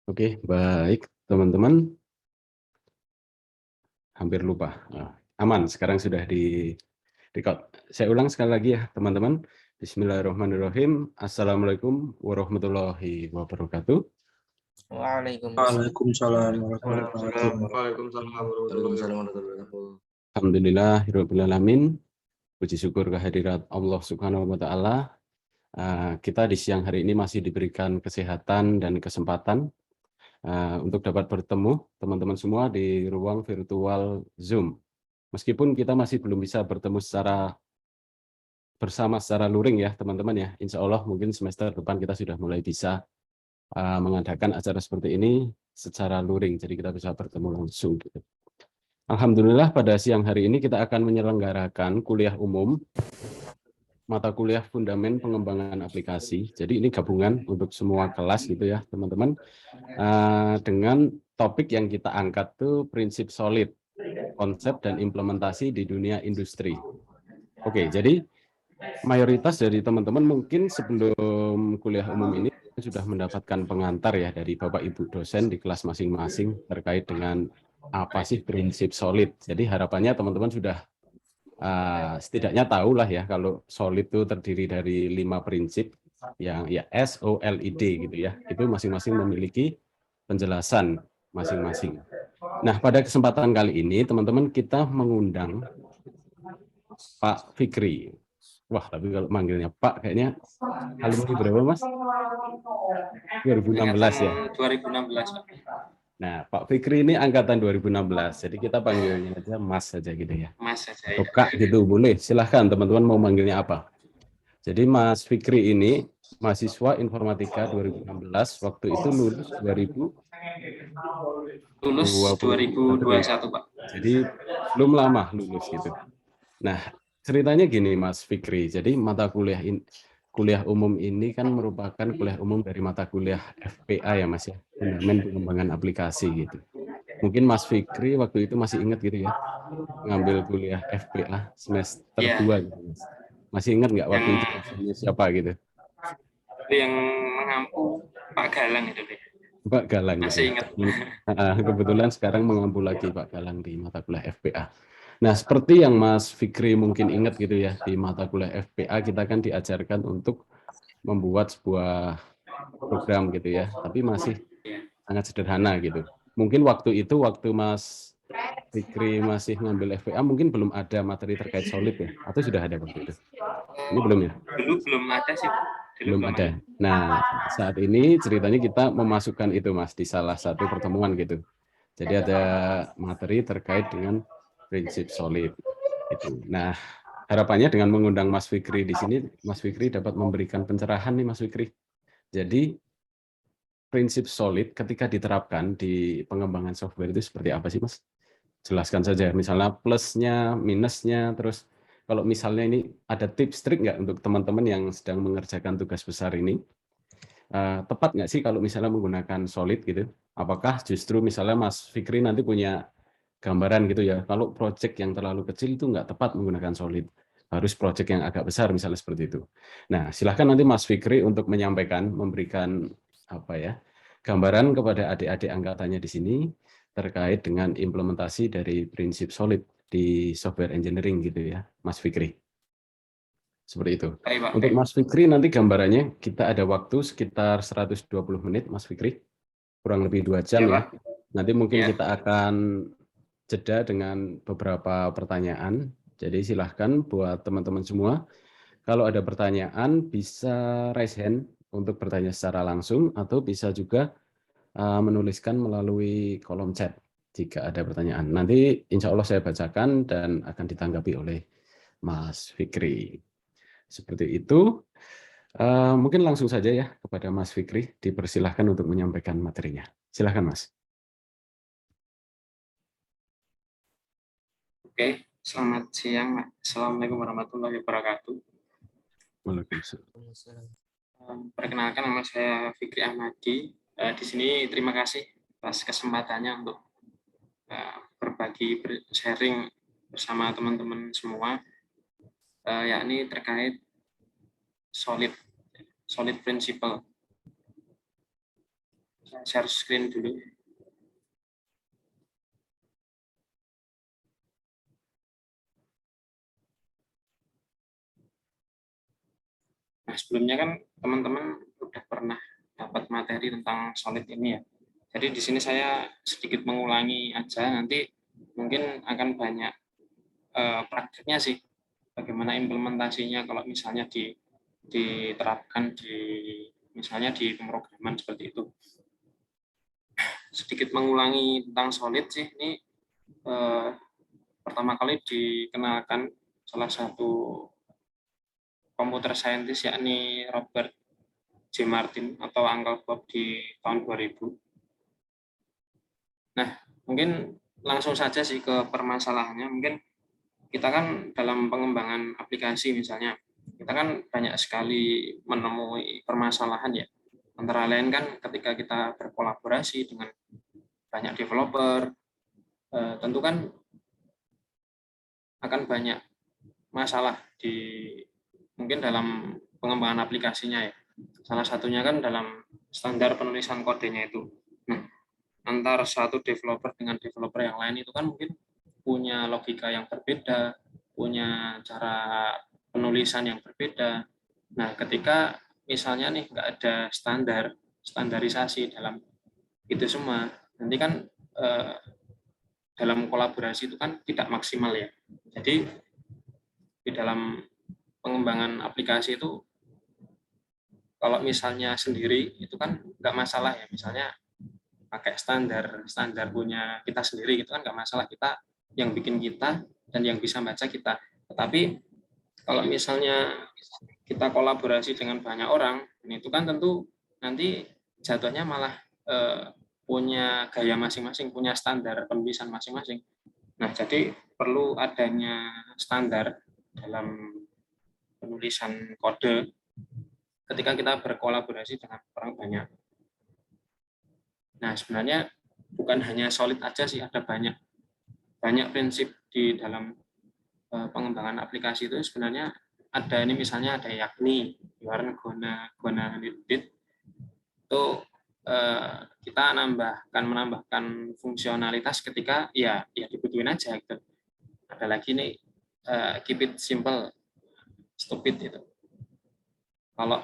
Oke, baik teman-teman. Hampir lupa. Aman, sekarang sudah di record. Saya ulang sekali lagi ya teman-teman. Bismillahirrahmanirrahim. Assalamualaikum warahmatullahi wabarakatuh. Waalaikumsalam warahmatullahi Waalaikumsalam. Alhamdulillahirabbil alamin. Puji syukur kehadirat Allah Subhanahu wa taala. Kita di siang hari ini masih diberikan kesehatan dan kesempatan untuk dapat bertemu teman-teman semua di ruang virtual Zoom. Meskipun kita masih belum bisa bertemu bersama secara luring ya teman-teman ya. Insya Allah mungkin semester depan kita sudah mulai bisa mengadakan acara seperti ini secara luring. Jadi kita bisa bertemu langsung. Gitu. Alhamdulillah pada siang hari ini kita akan menyelenggarakan kuliah umum mata kuliah Fundamen Pengembangan Aplikasi. Jadi ini gabungan untuk semua kelas gitu ya teman-teman. Dengan topik yang kita angkat tuh prinsip solid, konsep dan implementasi di dunia industri. Oke, jadi mayoritas dari teman-teman mungkin sebelum kuliah umum ini sudah mendapatkan pengantar ya dari Bapak Ibu dosen di kelas masing-masing terkait dengan apa sih prinsip solid. Jadi harapannya teman-teman sudah setidaknya tahulah ya kalau solid itu terdiri dari 5 prinsip yang ya SOLID gitu ya. Itu masing-masing memiliki penjelasan masing-masing. Nah, pada kesempatan kali ini teman-teman kita mengundang Pak Fikri. Wah, tapi kalau manggilnya Pak kayaknya alumni berapa, Mas? 2016 ya. 2016. Nah, Pak Fikri ini angkatan 2016. Jadi kita panggilnya aja Mas saja gitu ya. Mas saja Atau ya. Kak gitu boleh. Silahkan teman-teman mau manggilnya apa. Jadi Mas Fikri ini mahasiswa informatika 2016, waktu itu lulus 2021, Pak. Jadi belum lama lulus gitu. Nah, ceritanya gini Mas Fikri. Jadi mata kuliah umum ini kan merupakan kuliah umum dari mata kuliah FPA ya Mas ya, Fundamental Pengembangan Aplikasi gitu. Mungkin Mas Fikri waktu itu masih ingat gitu ya, ngambil kuliah FPA semester 2 gitu Mas. Masih ingat nggak waktu itu dosennya siapa gitu? Itu yang mengampu Pak Galang itu deh. Pak Galang gitu. Masih ingat. Kebetulan sekarang mengampu lagi Pak Galang di mata kuliah FPA. Nah, seperti yang Mas Fikri mungkin ingat gitu ya, di mata kuliah FPA kita kan diajarkan untuk membuat sebuah program gitu ya, tapi masih sangat sederhana gitu. Mungkin waktu itu, waktu Mas Fikri masih ngambil FPA, mungkin belum ada materi terkait solid ya, atau sudah ada waktu itu? Ini belum ya? Dulu belum ada sih. Belum ada. Nah, saat ini ceritanya kita memasukkan itu Mas, di salah satu pertemuan gitu. Jadi ada materi terkait dengan prinsip solid. Itu. Nah, harapannya dengan mengundang Mas Fikri di sini, Mas Fikri dapat memberikan pencerahan nih Mas Fikri. Jadi prinsip solid ketika diterapkan di pengembangan software itu seperti apa sih Mas? Jelaskan saja, misalnya plusnya, minusnya, terus kalau misalnya ini ada tips trik nggak untuk teman-teman yang sedang mengerjakan tugas besar ini? Tepat nggak sih kalau misalnya menggunakan solid gitu? Apakah justru misalnya Mas Fikri nanti punya gambaran gitu ya, kalau proyek yang terlalu kecil itu nggak tepat menggunakan solid, harus proyek yang agak besar misalnya seperti itu. Nah, silahkan nanti Mas Fikri untuk menyampaikan, memberikan apa ya, gambaran kepada adik-adik angkatannya di sini terkait dengan implementasi dari prinsip solid di software engineering gitu ya, Mas Fikri. Seperti itu. Baik, Pak. Untuk Mas Fikri nanti gambarannya kita ada waktu sekitar 120 menit Mas Fikri, kurang lebih 2 jam ya. Nanti mungkin kita akan jeda dengan beberapa pertanyaan. Jadi silahkan buat teman-teman semua, kalau ada pertanyaan bisa raise hand untuk bertanya secara langsung atau bisa juga menuliskan melalui kolom chat jika ada pertanyaan. Nanti insya Allah saya bacakan dan akan ditanggapi oleh Mas Fikri. Seperti itu. Mungkin langsung saja ya kepada Mas Fikri, dipersilahkan untuk menyampaikan materinya. Silahkan Mas. Oke, selamat siang. Assalamualaikum warahmatullahi wabarakatuh. Waalaikumsalam. Perkenalkan, nama saya Fikri Ahmadi. Di sini terima kasih atas kesempatannya untuk berbagi sharing bersama teman-teman semua, yakni terkait solid principle. Saya share screen dulu. Nah, sebelumnya kan teman-teman udah pernah dapat materi tentang solid ini ya. Jadi di sini saya sedikit mengulangi aja, nanti mungkin akan banyak praktiknya sih. Bagaimana implementasinya kalau misalnya diterapkan di misalnya di pemrograman seperti itu. Sedikit mengulangi tentang solid sih, ini pertama kali dikenalkan salah satu komputer scientist yakni Robert J. Martin atau Uncle Bob di tahun 2000. Nah, mungkin langsung saja sih ke permasalahannya. Mungkin kita kan dalam pengembangan aplikasi misalnya, kita kan banyak sekali menemui permasalahan ya. Antara lain kan ketika kita berkolaborasi dengan banyak developer, tentu kan akan banyak masalah mungkin dalam pengembangan aplikasinya ya. Salah satunya kan dalam standar penulisan kodenya itu. Nah, antar satu developer dengan developer yang lain itu kan mungkin punya logika yang berbeda, punya cara penulisan yang berbeda. Nah, ketika misalnya nih nggak ada standarisasi dalam itu semua, nanti kan dalam kolaborasi itu kan tidak maksimal ya. Jadi di dalam pengembangan aplikasi itu kalau misalnya sendiri itu kan nggak masalah ya, misalnya pakai standar punya kita sendiri itu kan nggak masalah, kita yang bikin kita dan yang bisa baca kita. Tetapi kalau misalnya kita kolaborasi dengan banyak orang, itu kan tentu nanti jatuhnya malah punya gaya masing-masing, punya standar penulisan masing-masing. Nah, jadi perlu adanya standar dalam penulisan kode ketika kita berkolaborasi dengan orang banyak. Nah, sebenarnya bukan hanya solid aja sih, ada banyak prinsip di dalam pengembangan aplikasi itu. Sebenarnya ada ini, misalnya ada yakni, you are gonna need it. Itu kita menambahkan fungsionalitas ketika ya dibutuhin aja gitu. Ada lagi nih keep it simple, stupid itu. Kalau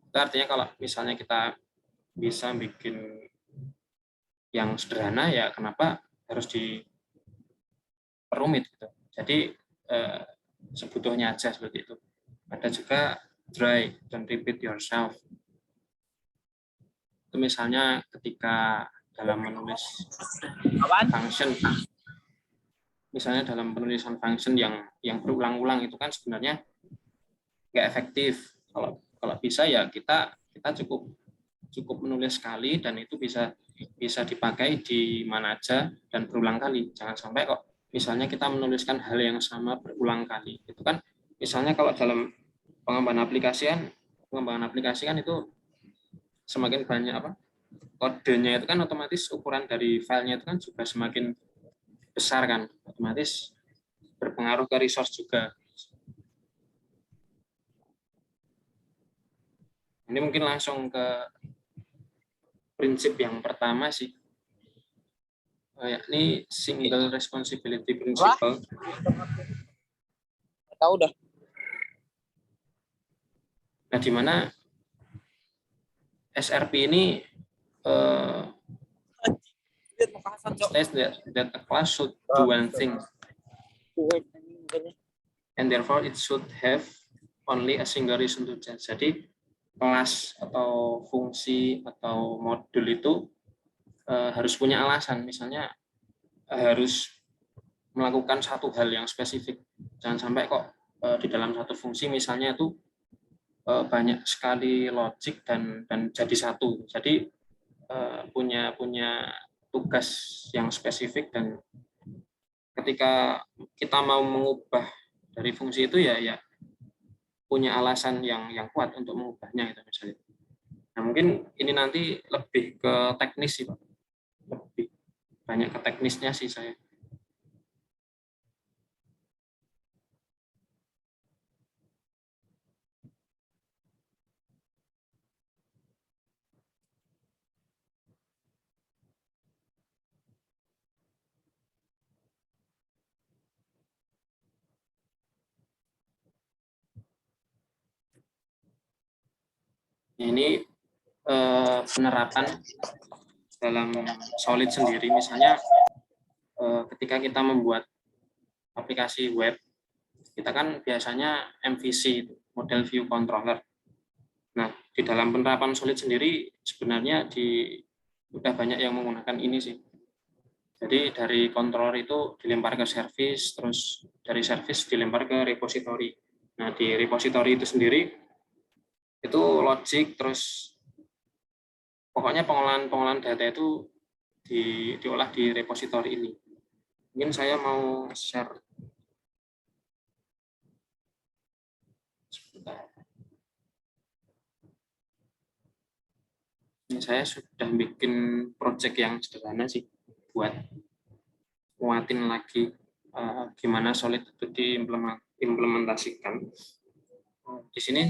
itu artinya kalau misalnya kita bisa bikin yang sederhana, ya kenapa harus diperumit gitu. Jadi sebutuhnya aja seperti itu. Ada juga try, don't repeat yourself. Itu misalnya ketika dalam menulis function, misalnya dalam penulisan function yang berulang-ulang itu kan sebenarnya nggak efektif. Kalau bisa ya kita cukup menulis sekali dan itu bisa dipakai di mana aja dan berulang kali. Jangan sampai kok misalnya kita menuliskan hal yang sama berulang kali. Itu kan misalnya kalau dalam pengembangan aplikasi kan itu semakin banyak kodenya itu kan otomatis ukuran dari filenya itu kan juga semakin besar kan, otomatis berpengaruh ke resource juga. Ini mungkin langsung ke prinsip yang pertama sih, yakni single responsibility principle. Tahu dah. Nah, di mana SRP ini states that a class should do one thing, and therefore it should have only a single reason to change. Jadi kelas atau fungsi atau modul itu harus punya alasan, misalnya harus melakukan satu hal yang spesifik. Jangan sampai kok di dalam satu fungsi misalnya itu banyak sekali logik dan jadi satu. Jadi punya tugas yang spesifik, dan ketika kita mau mengubah dari fungsi itu ya punya alasan yang kuat untuk mengubahnya itu misalnya. Nah, mungkin ini nanti lebih ke teknis sih Pak. Lebih banyak ke teknisnya sih saya. Ini penerapan dalam Solid sendiri, misalnya ketika kita membuat aplikasi web, kita kan biasanya MVC, model view controller. Nah, di dalam penerapan Solid sendiri sebenarnya udah banyak yang menggunakan ini sih. Jadi dari controller itu dilempar ke service, terus dari service dilempar ke repository. Nah, di repository itu sendiri itu logic, terus pokoknya pengolahan data itu diolah di repository ini. Mungkin saya mau share. Ini saya sudah bikin project yang sederhana sih buat nguatin lagi gimana Solid itu diimplementasikan. Di sini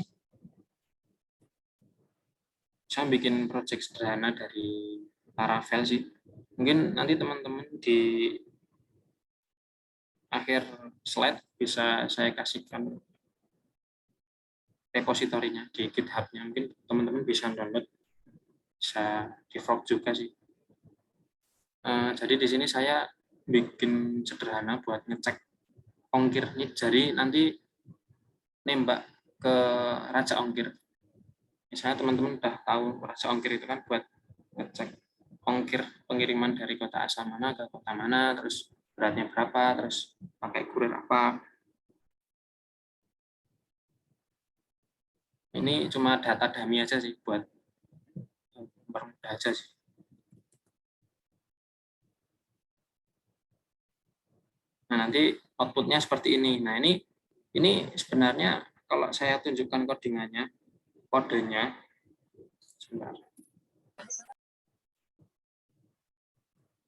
saya bikin project sederhana dari Laravel sih. Mungkin nanti teman-teman di akhir slide bisa saya kasihkan repositorinya di GitHub-nya. Mungkin teman-teman bisa download, bisa di fork juga sih. Jadi di sini saya bikin sederhana buat ngecek ongkir. Jadi nanti nembak ke Raja Ongkir. Misalnya teman-teman udah tahu Raja Ongkir itu kan buat ngecek ongkir pengiriman dari kota asal mana ke kota mana, terus beratnya berapa, terus pakai kurir apa. Ini cuma data dummy aja sih, buat mempermudah aja sih. Nah, nanti outputnya seperti ini. Nah, ini sebenarnya kalau saya tunjukkan kodenya, sebentar.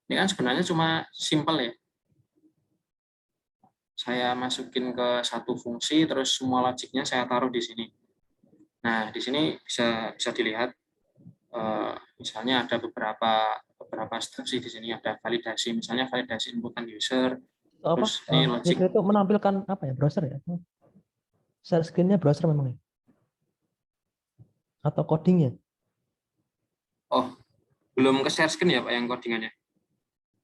Ini kan sebenarnya cuma simple ya. Saya masukin ke satu fungsi, terus semua logiknya saya taruh di sini. Nah, di sini bisa dilihat, misalnya ada beberapa step sih di sini. Ada validasi, misalnya validasi inputan user. Terus ini logic. Itu menampilkan apa ya, browser ya? Share screen-nya browser memang ya? Atau codingnya? Oh, belum ke share screen ya Pak yang codingannya?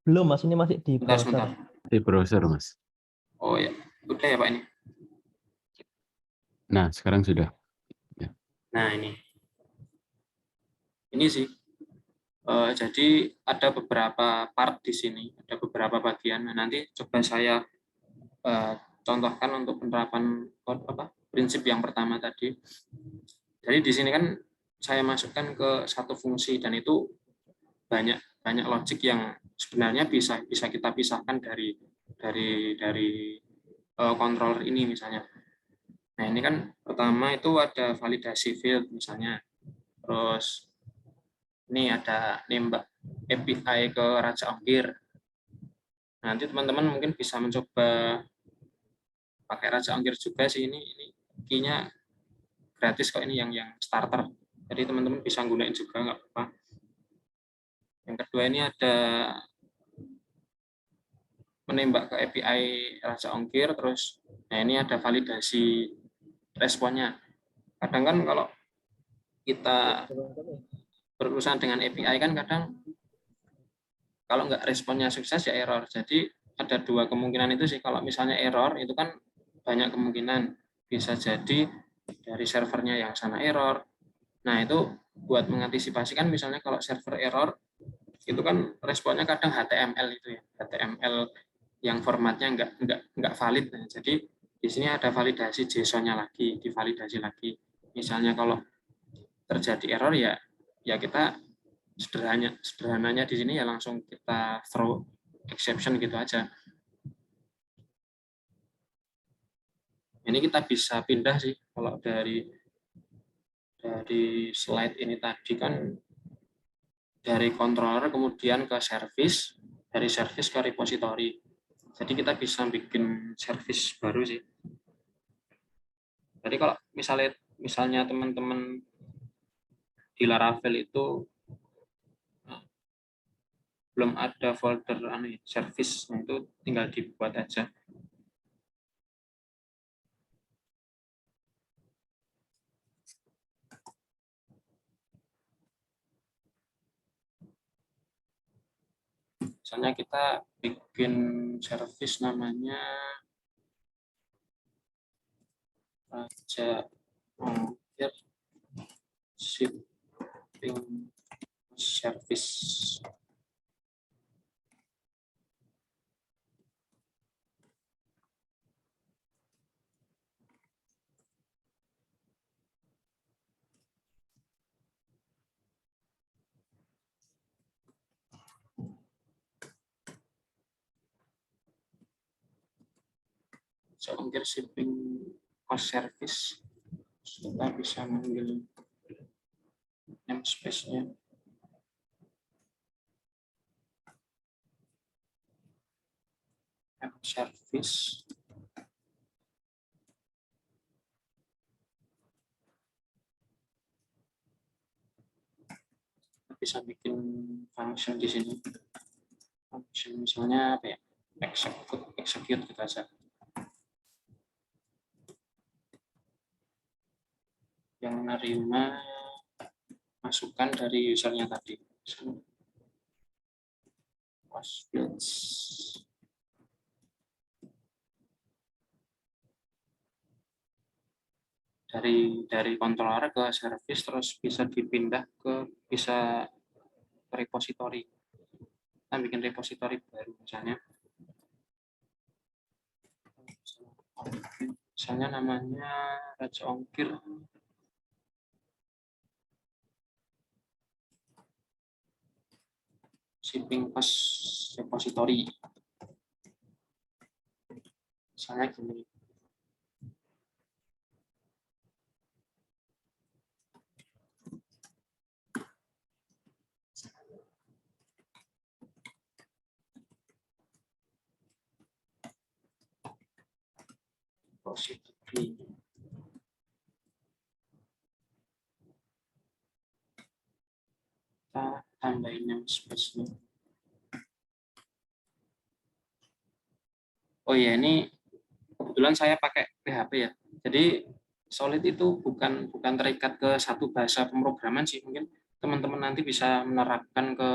Belum, maksudnya masih di browser. Sebentar. Di browser, Mas. Oh ya, udah ya Pak ini. Nah, sekarang sudah. Nah, ini sih. Jadi ada beberapa part di sini, ada beberapa bagian. Nah, nanti coba saya contohkan untuk penerapan prinsip yang pertama tadi. Jadi di sini kan saya masukkan ke satu fungsi, dan itu banyak logik yang sebenarnya bisa kita pisahkan dari controller ini misalnya. Nah, ini kan pertama itu ada validasi field misalnya. Terus ini ada nembak API ke Raja Ongkir. Nanti teman-teman mungkin bisa mencoba pakai Raja Ongkir juga sih. Ini key-nya gratis kok, ini yang starter. Jadi teman-teman bisa gunain juga, nggak apa-apa. Yang kedua ini ada menembak ke API Raja Ongkir, terus nah ini ada validasi responnya. Kadang kan kalau kita berurusan dengan API kan kadang kalau nggak responnya sukses ya error. Jadi ada dua kemungkinan itu sih. Kalau misalnya error itu kan banyak kemungkinan. Bisa jadi dari servernya yang sana error. Nah, itu buat mengantisipasi kan, misalnya kalau server error itu kan responnya kadang HTML itu ya. HTML yang formatnya nggak valid. Nah, jadi di sini ada validasi JSON-nya lagi, divalidasi lagi. Misalnya kalau terjadi error ya kita sederhananya di sini ya langsung kita throw exception gitu aja. Ini kita bisa pindah sih, kalau dari slide ini tadi kan dari controller kemudian ke service, dari service ke repository. Jadi kita bisa bikin service baru sih. Jadi kalau misalnya teman-teman di Laravel itu belum ada folder service, nah itu tinggal dibuat aja. Misalnya kita bikin service namanya Raja Ongkir Shipping Service. Ongkir Shipping Cost Service, kita bisa mengambil namespace-nya. Service. Bisa bikin function di sini. Function misalnya apa ya? Execute kita aja. Yang menerima masukan dari usernya tadi. Was fields. Dari controller ke service terus bisa dipindah bisa ke repository. Kita bikin repository baru misalnya namanya Raja Ongkir Shipping Cost Repository. Misalnya gini. Repository. Kita tambahin namespace-nya. Oh iya, ini kebetulan saya pakai PHP ya. Jadi Solid itu bukan terikat ke satu bahasa pemrograman sih. Mungkin teman-teman nanti bisa menerapkan ke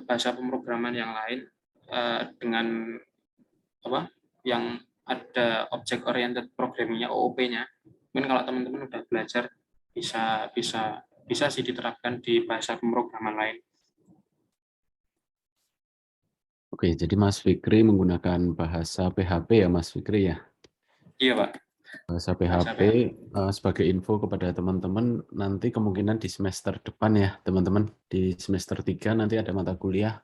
bahasa pemrograman yang lain dengan apa? Yang ada object oriented programming-nya, OOP-nya. Mungkin kalau teman-teman udah belajar bisa sih diterapkan di bahasa pemrograman lain. Oke, jadi Mas Fikri menggunakan bahasa PHP ya, Mas Fikri ya? Iya, Pak. Bahasa PHP sebagai info kepada teman-teman, nanti kemungkinan di semester depan ya, teman-teman. Di semester 3 nanti ada mata kuliah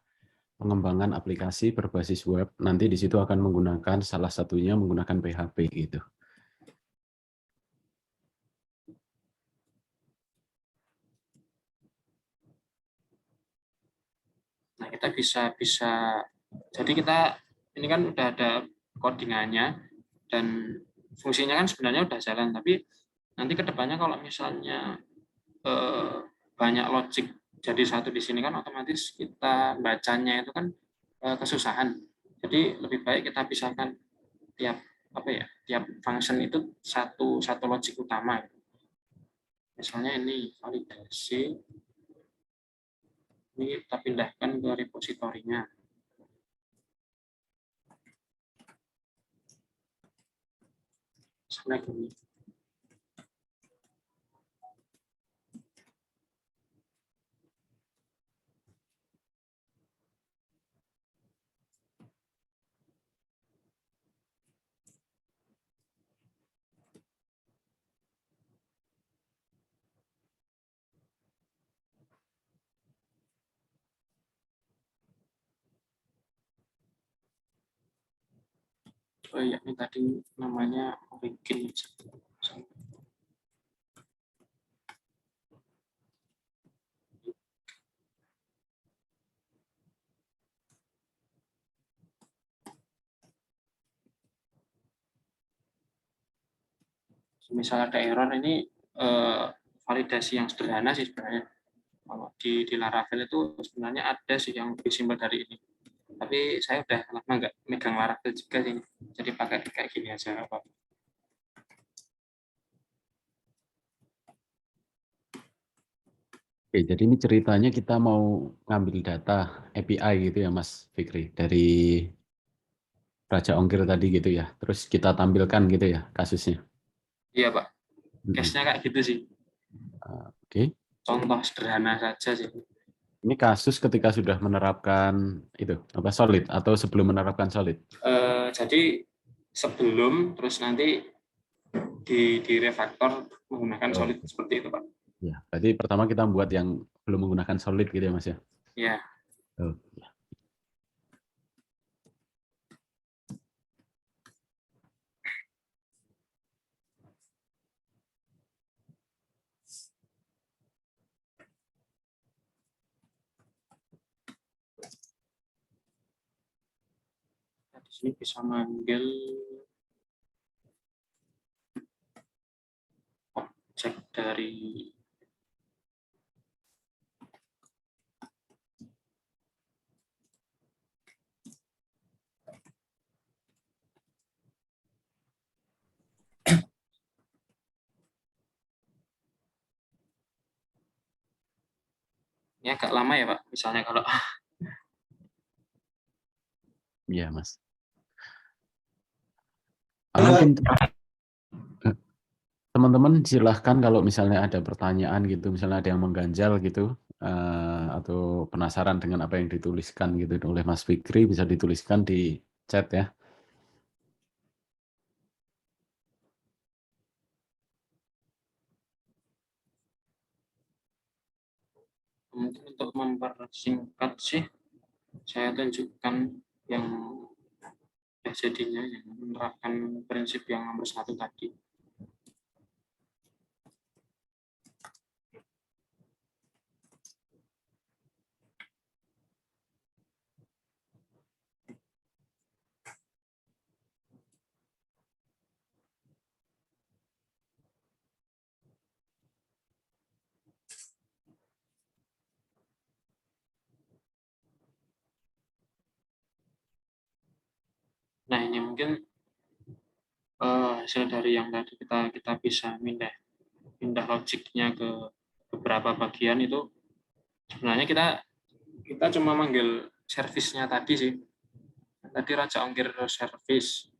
pengembangan aplikasi berbasis web. Nanti di situ akan menggunakan salah satunya menggunakan PHP gitu. Nah, kita bisa jadi kita ini kan udah ada codingannya dan fungsinya kan sebenarnya udah jalan, tapi nanti kedepannya kalau misalnya banyak logic jadi satu di sini kan otomatis kita bacanya itu kan kesusahan. Jadi lebih baik kita pisahkan tiap function itu satu logic utama. Misalnya ini validasi, ini kita pindahkan ke repositorinya. Misalnya gini. Oh iya, ini tadi namanya origin. Misal ada error ini validasi yang sederhana sih sebenarnya. Kalau di Laravel itu sebenarnya ada sih yang lebih simpel dari ini. Tapi saya udah lama nggak megang Laravel juga sih. Jadi pakai kayak gini aja. Oke, jadi ini ceritanya kita mau ngambil data API gitu ya Mas Fikri dari Raja Ongkir tadi gitu ya. Terus kita tampilkan gitu ya kasusnya. Iya Pak, Mm-mm. case-nya kayak gitu sih. Oke, Contoh sederhana saja sih. ini kasus ketika sudah menerapkan itu apa solid atau sebelum menerapkan solid. Jadi sebelum terus nanti di refaktor menggunakan Oh, solid seperti itu Pak. ya, berarti pertama kita buat yang belum menggunakan solid gitu ya Mas ya. Ya, Oh. di sini bisa manggil objek dari ini agak lama ya Pak. Misalnya kalau Iya Mas. Mungkin teman-teman silahkan kalau misalnya ada pertanyaan gitu, misalnya ada yang mengganjal gitu, atau penasaran dengan apa yang dituliskan gitu oleh Mas Fikri, bisa dituliskan di chat ya. mungkin untuk mempersingkat sih, saya tunjukkan yang jadinya yang menerapkan prinsip yang nomor 1 tadi. Nah ini mungkin hasil dari yang tadi kita bisa pindah logiknya ke beberapa bagian itu. Sebenarnya kita cuma manggil servisnya tadi sih. Tadi Raja Ongkir service.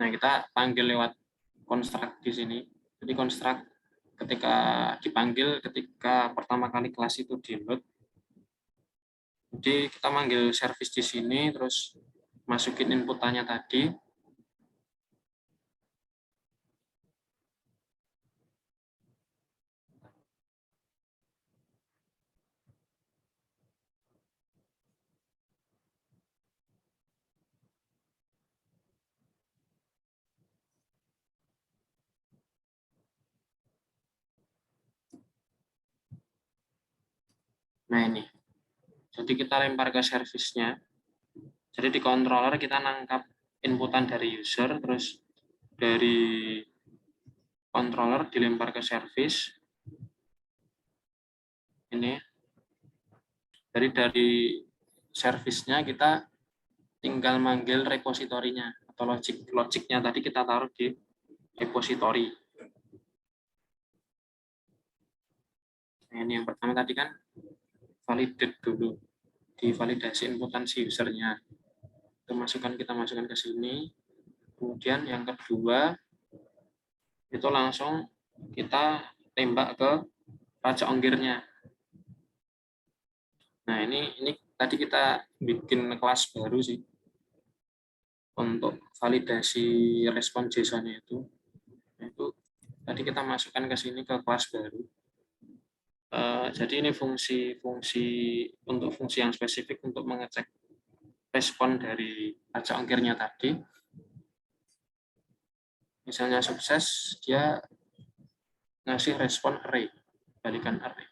Nah kita panggil lewat construct di sini. Jadi construct ketika dipanggil ketika pertama kali kelas itu di load. Jadi kita manggil service di sini, terus masukin inputannya tadi. Nah ini, jadi kita lempar ke service-nya. Jadi di controller kita nangkap inputan dari user, terus dari controller dilempar ke service. Ini, jadi dari service-nya kita tinggal manggil repositorinya atau logiknya tadi kita taruh di repository. Nah, ini yang pertama tadi kan validate dulu, divalidasi inputan si usernya. Kita masukkan ke sini. Kemudian yang kedua itu langsung kita tembak ke Raja Ongkirnya. Nah ini tadi kita bikin kelas baru sih untuk validasi respon JSON-nya itu. Itu tadi kita masukkan ke sini ke kelas baru. Jadi ini fungsi untuk fungsi yang spesifik untuk mengecek respon dari Raja Ongkirnya tadi. Misalnya sukses, dia ngasih respon array, balikan array.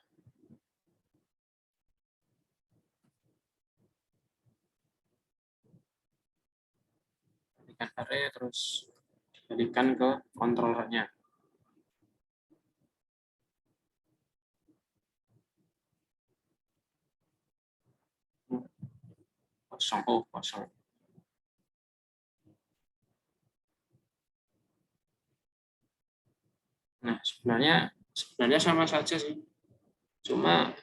Balikan array terus balikan ke controllernya. Kosong. Nah, sebenarnya Sebenarnya sama saja sih, cuma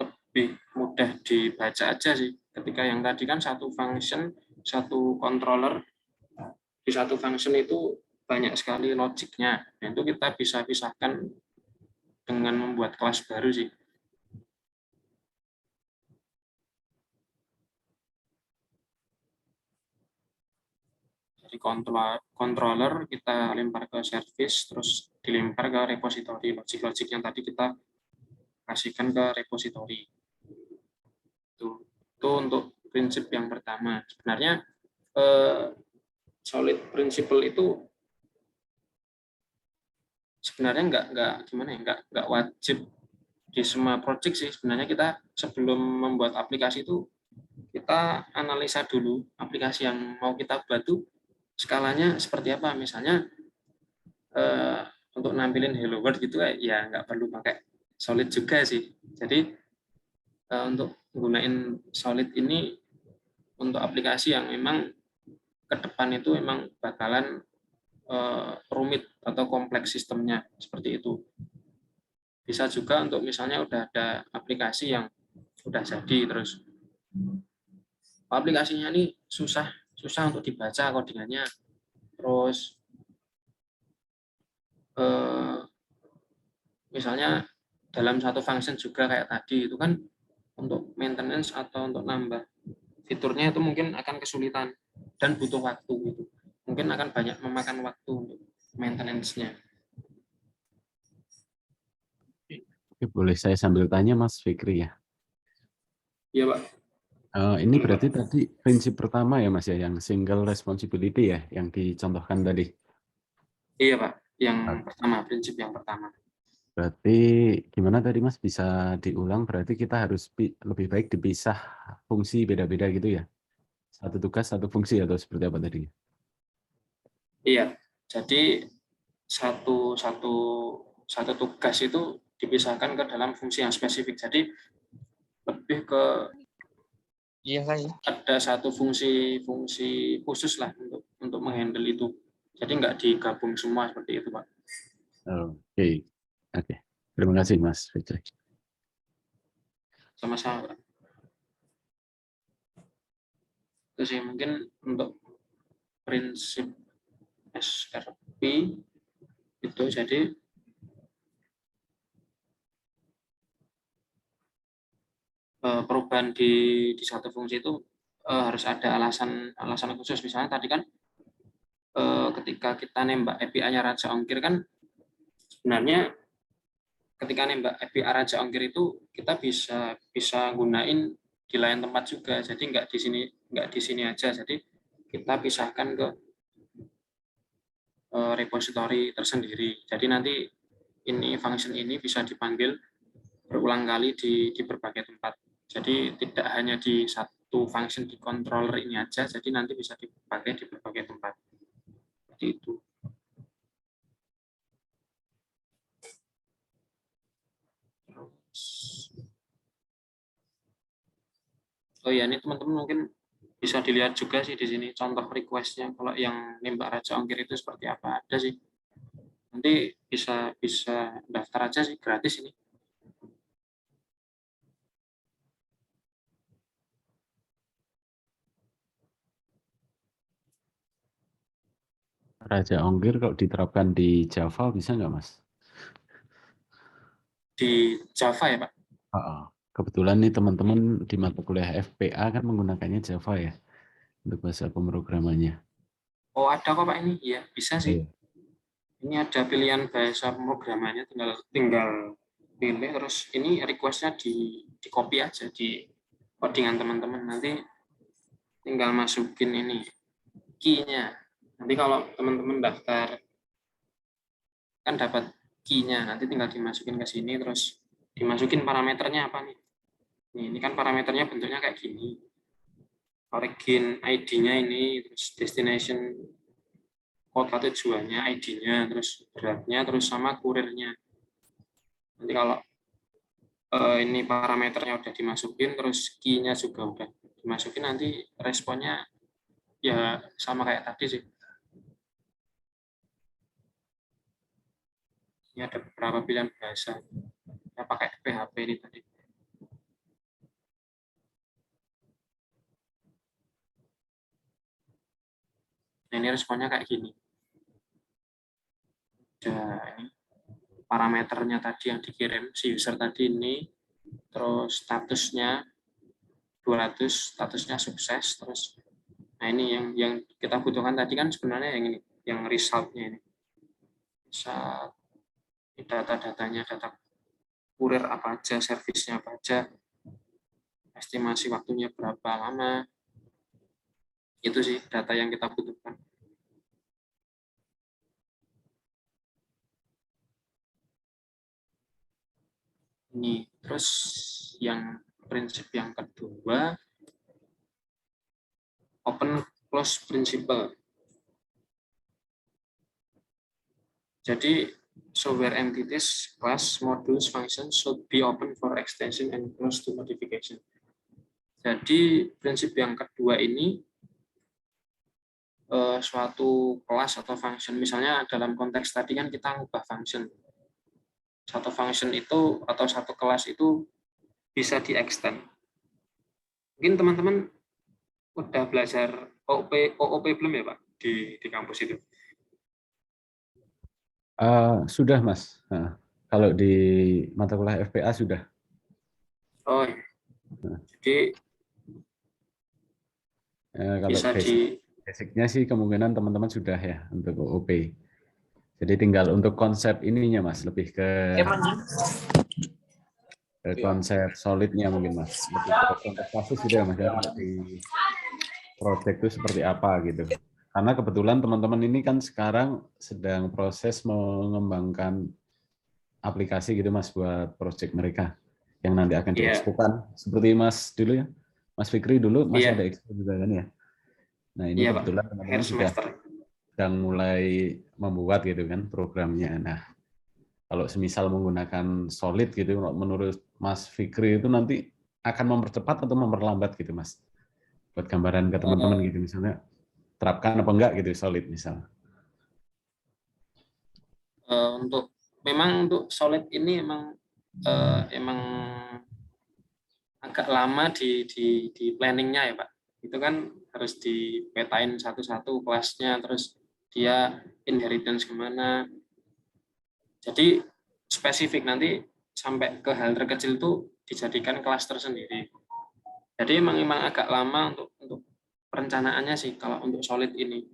lebih mudah dibaca aja sih. Ketika yang tadi kan satu function, satu controller, di satu function itu banyak sekali logiknya. Dan itu kita bisa pisahkan dengan membuat kelas baru sih. Jadi controller kita lempar ke service, terus dilempar ke repository. Logik-logik yang tadi kita kasihkan ke repository. Itu untuk prinsip yang pertama. Sebenarnya solid principle itu sebenarnya nggak wajib di semua project sih. Sebenarnya kita sebelum membuat aplikasi itu kita analisa dulu aplikasi yang mau kita buat itu skalanya seperti apa. Misalnya untuk nampilin hello world gitu ya nggak perlu pakai solid juga sih. Jadi untuk menggunakan solid ini untuk aplikasi yang memang ke depan itu memang bakalan rumit atau kompleks sistemnya seperti itu. Bisa juga untuk misalnya udah ada aplikasi yang udah jadi, terus aplikasinya ini susah untuk dibaca codingannya, terus misalnya dalam satu function juga kayak tadi itu kan untuk maintenance atau untuk nambah fiturnya itu mungkin akan kesulitan dan butuh waktu gitu. Mungkin akan banyak memakan waktu untuk maintenance-nya. Oke, boleh saya sambil tanya Mas Fikri ya? Iya, Pak. Ini berarti tadi prinsip pertama ya Mas ya, yang single responsibility ya, yang dicontohkan tadi. Iya, Pak. Yang Oke. pertama, prinsip yang pertama. Berarti gimana tadi Mas, bisa diulang? Berarti kita harus lebih baik dipisah fungsi beda-beda gitu ya? Satu tugas, satu fungsi atau seperti apa tadi? Iya. Jadi satu tugas itu dipisahkan ke dalam fungsi yang spesifik. Jadi lebih ke ada satu fungsi khusus lah untuk menghandle itu. Jadi nggak digabung semua seperti itu, Pak. Oke. Terima kasih Mas Fikri. Sama-sama, Pak. Itu sih mungkin untuk prinsip SRP itu. Jadi perubahan di satu fungsi itu harus ada alasan khusus. Misalnya tadi kan ketika kita nembak API-nya Raja Ongkir kan sebenarnya ketika nembak API Raja Ongkir itu kita bisa gunain di lain tempat juga. Jadi nggak di sini aja. Jadi kita pisahkan ke repository tersendiri. Jadi nanti ini function ini bisa dipanggil berulang kali di berbagai tempat. Jadi tidak hanya di satu function di controller ini aja, jadi nanti bisa dipakai di berbagai tempat. Seperti itu. Oh ya, ini teman-teman mungkin bisa dilihat juga sih di sini contoh request-nya. Kalau yang nembak Raja Ongkir itu seperti apa, ada sih. Nanti bisa daftar aja sih, gratis ini. Raja Ongkir kalau diterapkan di Java bisa nggak Mas? Di Java ya, Pak? Kebetulan nih teman-teman di mata kuliah FPA kan menggunakannya Java ya untuk bahasa pemrogramannya. Oh, ada kok Pak ini. Iya, bisa sih. Iya. Ini ada pilihan bahasa pemrogramannya, tinggal pilih, terus ini request-nya di copy aja di codingan teman-teman. Nanti tinggal masukin ini key-nya. Nanti kalau teman-teman daftar kan dapat key-nya, nanti tinggal dimasukin ke sini, terus dimasukin parameternya apa nih. Ini kan parameternya bentuknya kayak gini. Origin ID-nya ini, terus destination kota tujuannya, ID-nya, terus beratnya, terus sama kurirnya. Nanti kalau ini parameternya udah dimasukin, terus key-nya juga udah dimasukin, nanti responnya ya sama kayak tadi sih. Ini ada beberapa pilihan bahasa. Saya pakai PHP ini tadi. Nah, ini responnya kayak gini. Ada ini parameternya tadi yang dikirim si user tadi ini, terus statusnya 200, statusnya sukses, terus nah ini yang kita butuhkan tadi kan sebenarnya yang ini, yang resultnya ini. Bisa data-datanya, data kurir apa aja, servisnya apa aja, estimasi waktunya berapa lama, itu sih data yang kita butuhkan. Ini terus yang prinsip yang kedua, open close principle. Jadi software entities, class, modules, functions should be open for extension and close to modification. Jadi prinsip yang kedua ini, suatu kelas atau function, misalnya dalam konteks tadi kan kita ngubah function. Satu function itu atau satu kelas itu bisa di-extend. Mungkin teman-teman udah belajar OOP belum ya Pak di kampus itu? Sudah Mas. Nah, kalau di mata kuliah FPA sudah. Oh, jadi Kalau bisa basicnya sih kemungkinan teman-teman sudah ya untuk OOP. Jadi tinggal untuk konsep ininya Mas, lebih ke konsep solidnya mungkin Mas. Lebih ke konsep kasus gitu ya Mas, ya, untuk di project itu seperti apa gitu. Karena kebetulan teman-teman ini kan sekarang sedang proses mengembangkan aplikasi gitu Mas buat project mereka yang nanti akan diekspokan. Seperti Mas dulu ya, Mas Fikri dulu masih ada ekspo juga kan ya. Nah ini kebetulan teman-teman sudah sedang mulai membuat gitu kan programnya. Nah kalau semisal menggunakan Solid gitu, menurut Mas Fikri itu nanti akan mempercepat atau memperlambat gitu Mas? Buat gambaran ke teman-teman gitu misalnya, terapkan apa enggak gitu Solid misalnya. Memang untuk Solid ini emang agak lama di planningnya ya Pak. Itu kan harus dipetain satu-satu kelasnya, terus dia inheritance kemana. Jadi spesifik nanti sampai ke hal terkecil itu dijadikan kelas tersendiri. Jadi emang agak lama untuk perencanaannya sih kalau untuk Solid ini.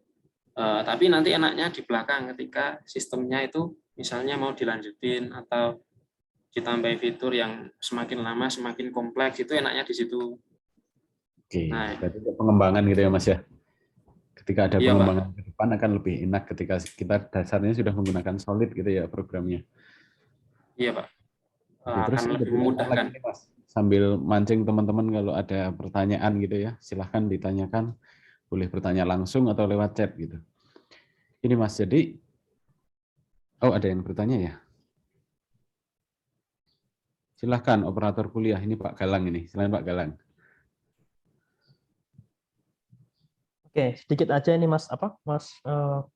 Tapi nanti enaknya di belakang ketika sistemnya itu misalnya mau dilanjutin atau ditambah fitur yang semakin lama semakin kompleks, itu enaknya di situ. Oke, berarti untuk pengembangan gitu ya Mas ya. Ketika ada pengembangan Pak, ke depan akan lebih enak ketika kita dasarnya sudah menggunakan Solid gitu ya programnya. Iya Pak. Terus Akan lebih memudahkan. lagi, Mas. Sambil mancing teman-teman kalau ada pertanyaan gitu ya, silahkan ditanyakan. Boleh bertanya langsung atau lewat chat gitu. Ini Mas, jadi ada yang bertanya ya? Silahkan operator kuliah, ini Pak Galang ini. Silakan Pak Galang. Oke, sedikit aja ini Mas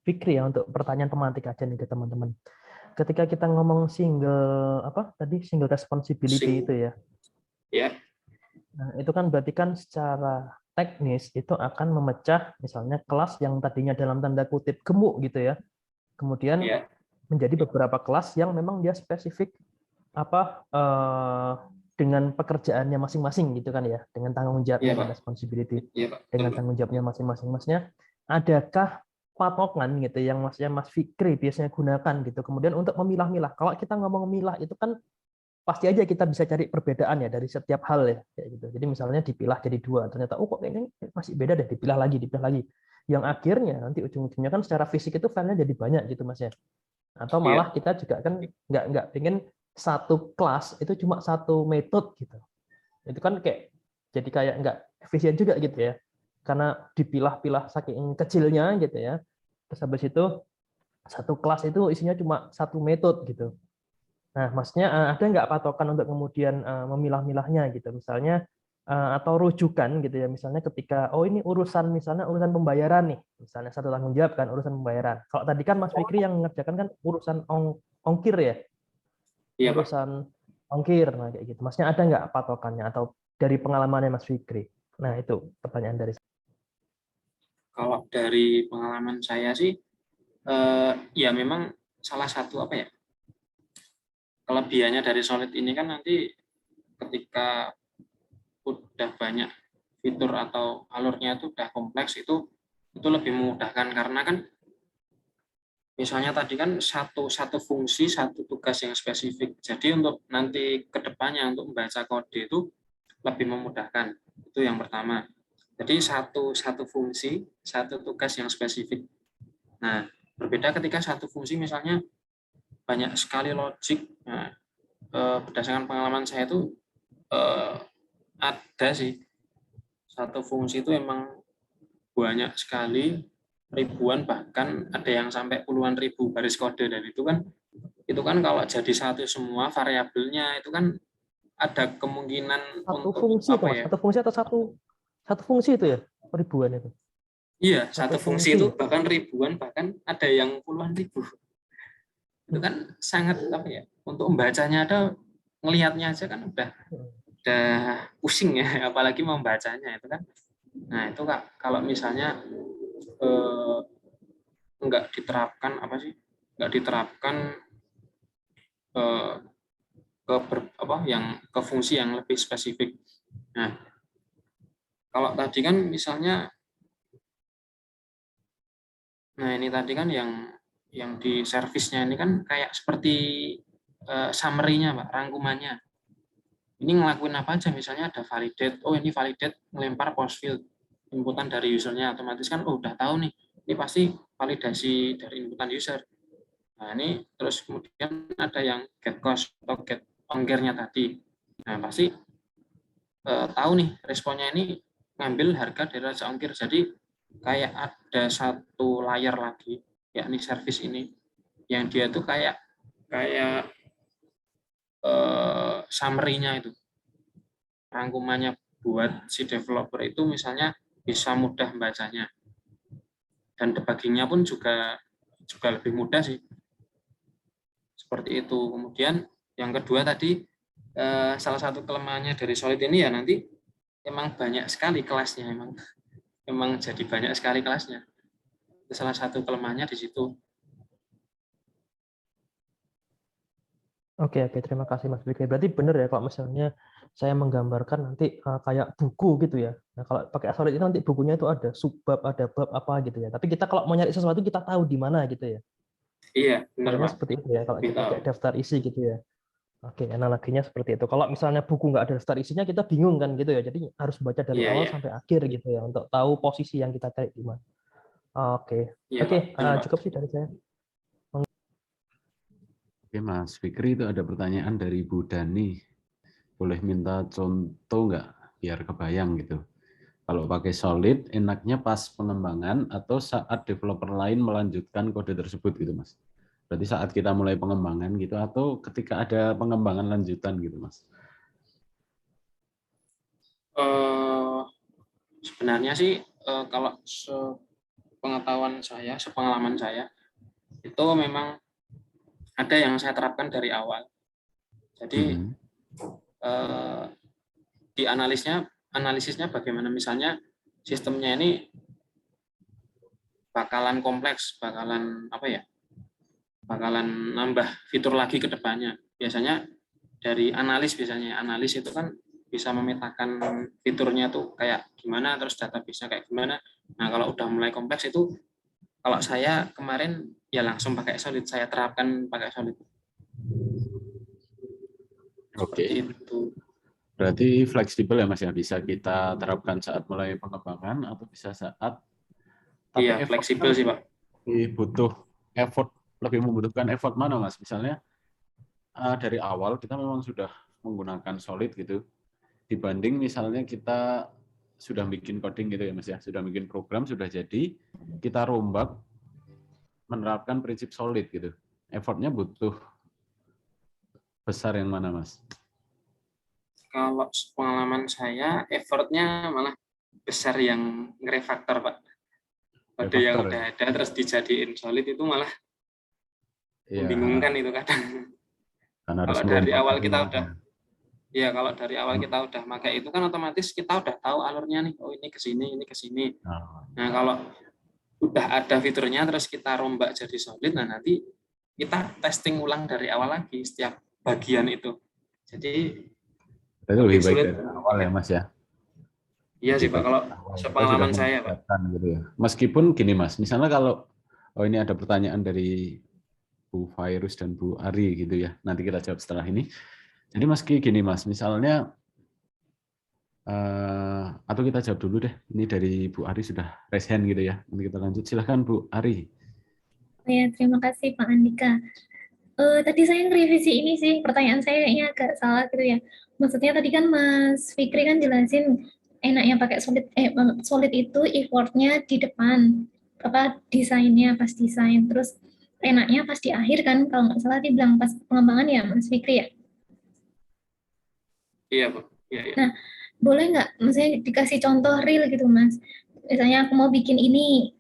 Fikri ya untuk pertanyaan tematik aja nih ke teman-teman. Ketika kita ngomong single responsibility itu ya. Ya. Nah, itu kan berarti kan secara teknis itu akan memecah misalnya kelas yang tadinya dalam tanda kutip gemuk gitu ya. Kemudian menjadi beberapa kelas yang memang dia spesifik dengan pekerjaannya masing-masing gitu kan ya, dengan tanggung jawabnya responsibility, dengan tanggung jawabnya masing-masing. Masnya, adakah patokan gitu yang Mas Fikri biasanya gunakan gitu, kemudian untuk memilah-milah. Kalau kita ngomong milah itu kan pasti aja kita bisa cari perbedaan ya dari setiap hal ya, kayak gitu. Jadi misalnya dipilah jadi 2, ternyata kok ini masih beda deh, dipilah lagi. Yang akhirnya nanti ujung-ujungnya kan secara fisik itu filenya jadi banyak gitu Mas ya. Atau malah kita juga kan nggak pengen satu kelas itu cuma satu metode gitu. Itu kan jadi kayak nggak efisien juga gitu ya. Karena dipilah-pilah saking kecilnya gitu ya. Terus habis itu satu kelas itu isinya cuma satu metode gitu. Nah, maksudnya ada nggak patokan untuk kemudian memilah-milahnya gitu. Misalnya atau rujukan gitu ya, misalnya ketika ini urusan pembayaran nih, misalnya satu tanggung jawab kan urusan pembayaran. Kalau tadi kan Mas Fikri yang mengerjakan kan urusan ongkir ya, Iya, Pak. urusan ongkir, nah kayak gitu. Masnya ada nggak patokannya atau dari pengalamannya Mas Fikri? Nah itu pertanyaan dari saya. Kalau dari pengalaman saya sih, ya memang salah satu apa ya, kelebihannya dari Solid ini kan nanti ketika udah banyak fitur atau alurnya itu udah kompleks, itu lebih memudahkan karena kan misalnya tadi kan satu fungsi, satu tugas yang spesifik. Jadi untuk nanti kedepannya untuk membaca kode itu lebih memudahkan. Itu yang pertama. Jadi satu fungsi, satu tugas yang spesifik. Nah, berbeda ketika satu fungsi misalnya banyak sekali logik. Nah, berdasarkan pengalaman saya itu ada sih satu fungsi itu emang banyak sekali, ribuan, bahkan ada yang sampai puluhan ribu baris kode, dan itu kan kalau jadi satu semua variabelnya itu kan ada kemungkinan Satu untuk fungsi itu apa Mas? ya? Satu fungsi atau satu fungsi itu ya? Ribuan itu. Iya, satu fungsi itu ya? bahkan ribuan, bahkan ada yang puluhan ribu. Itu kan sangat apa ya? Untuk membacanya ada, ngelihatnya aja kan udah pusing ya, apalagi membacanya itu kan. Nah, itu Kak, kalau misalnya nggak diterapkan nggak diterapkan ke fungsi yang lebih spesifik. Nah, kalau tadi kan misalnya, nah ini tadi kan yang di servisnya ini kan kayak seperti summary-nya, Pak, rangkumannya. Ini ngelakuin apa aja, misalnya ada validate, ini validate ngelempar post field, inputan dari usernya, otomatis kan udah tahu nih, ini pasti validasi dari inputan user. Nah, ini terus kemudian ada yang get cost atau get ongkirnya tadi. Nah, pasti tahu nih responnya ini ngambil harga dari raja ongkir. Jadi kayak ada satu layer lagi, yakni service ini, yang dia tuh kayak summary-nya itu, rangkumannya buat si developer itu misalnya bisa mudah membacanya, dan debugging-nya pun juga lebih mudah sih. Seperti itu. Kemudian yang kedua tadi, salah satu kelemahannya dari Solid ini ya nanti emang banyak sekali kelasnya, emang jadi banyak sekali kelasnya. Itu salah satu kelemahannya di situ. Oke, terima kasih Mas Fikri. Berarti benar ya kalau misalnya saya menggambarkan nanti kayak buku gitu ya. Nah, kalau pakai Solid itu nanti bukunya itu ada subbab, ada bab apa gitu ya. Tapi kita kalau mau nyari sesuatu kita tahu di mana gitu ya. Iya, benar Pak. Seperti itu ya kalau kita pakai daftar isi gitu ya. Oke, analoginya seperti itu. Kalau misalnya buku nggak ada daftar isinya kita bingung kan gitu ya. Jadi harus baca dari awal sampai akhir gitu ya untuk tahu posisi yang kita cari di mana. Oke, cukup sih dari saya. Oke, Mas Fikri, itu ada pertanyaan dari Bu Dani. Boleh minta contoh nggak biar kebayang gitu. Kalau pakai Solid, enaknya pas pengembangan atau saat developer lain melanjutkan kode tersebut gitu, Mas. Berarti saat kita mulai pengembangan gitu atau ketika ada pengembangan lanjutan gitu, Mas. Sebenarnya sih kalau sepengetahuan saya, sepengalaman saya, itu memang ada yang saya terapkan dari awal. Jadi di analisisnya bagaimana, misalnya sistemnya ini bakalan kompleks, bakalan nambah fitur lagi ke depannya. Biasanya dari analis itu kan bisa memetakan fiturnya tuh kayak gimana, terus database-nya kayak gimana. Nah, kalau udah mulai kompleks itu, kalau saya kemarin ya langsung pakai Solid, saya terapkan pakai Solid. Oke. Itu. Berarti fleksibel ya Mas ya, bisa kita terapkan saat mulai pengembangan atau bisa saat. Iya, fleksibel sih Pak. Butuh effort, lebih membutuhkan effort mana Mas? Misalnya dari awal kita memang sudah menggunakan Solid gitu, dibanding misalnya kita sudah bikin coding gitu ya Mas ya, sudah bikin program, sudah jadi, kita rombak menerapkan prinsip Solid gitu. Effortnya butuh besar yang mana Mas? Kalau pengalaman saya, effortnya malah besar yang ngerefaktor, Pak. Kode yang Refaktor, udah ada terus dijadiin solid itu malah membingungkan itu kadang. Kan harus Kalau dari awal merombak kita dulu. udah, ya kalau dari awal kita udah pakai itu kan otomatis kita udah tahu alurnya nih. Oh ini ke sini, ini ke sini. Nah kalau udah ada fiturnya terus kita rombak jadi solid, nah nanti kita testing ulang dari awal lagi setiap bagian itu. Jadi itu lebih baik sulit. dari awal ya Mas ya. Iya sih Pak, kalau sepengalaman saya Pak. Gitu ya. Meskipun gini Mas, misalnya kalau ini ada pertanyaan dari Bu Virus dan Bu Ari gitu ya. Nanti kita jawab setelah ini. Jadi meski gini Mas, misalnya atau kita jawab dulu deh. Ini dari Bu Ari sudah raise hand gitu ya. Nanti kita lanjut. Silahkan Bu Ari. Ya, terima kasih Pak Andika. Tadi saya ngerevisi ini sih, pertanyaan saya kayaknya agak salah gitu ya. Maksudnya tadi kan Mas Fikri kan jelasin enaknya pakai solid itu effortnya di depan, desainnya pas desain, terus enaknya pas di akhir kan, kalau nggak salah dibilang pas pengembangan ya Mas Fikri ya. Iya Pak. Iya. Nah, boleh nggak, maksudnya dikasih contoh real gitu Mas. Misalnya aku mau bikin ini,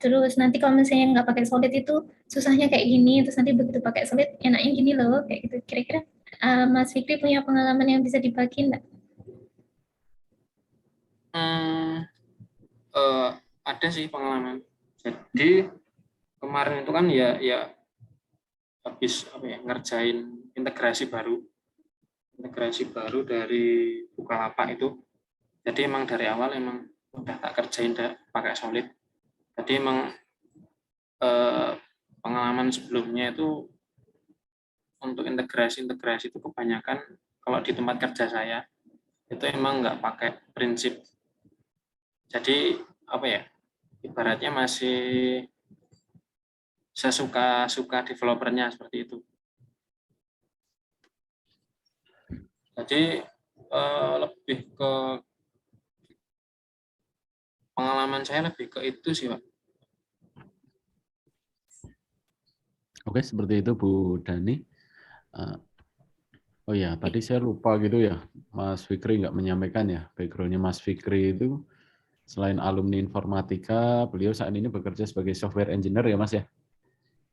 terus nanti kalau misalnya nggak pakai solid itu susahnya kayak gini, terus nanti begitu pakai solid enaknya gini loh, kayak gitu. Kira-kira Mas Fikri punya pengalaman yang bisa dibagi nggak? Ada sih pengalaman. Jadi kemarin itu kan ya habis ngerjain integrasi baru dari Bukalapak itu. Jadi emang dari awal emang udah tak kerjain pakai solid. Jadi emang pengalaman sebelumnya itu untuk integrasi itu kebanyakan kalau di tempat kerja saya itu emang nggak pakai prinsip. Jadi ibaratnya masih sesuka developernya seperti itu. Jadi lebih ke pengalaman saya lebih ke itu sih Pak. Oke, seperti itu Bu Dani. Oh ya, tadi saya lupa gitu ya, Mas Fikri nggak menyampaikan ya, background-nya Mas Fikri itu selain alumni informatika, beliau saat ini bekerja sebagai software engineer ya Mas ya,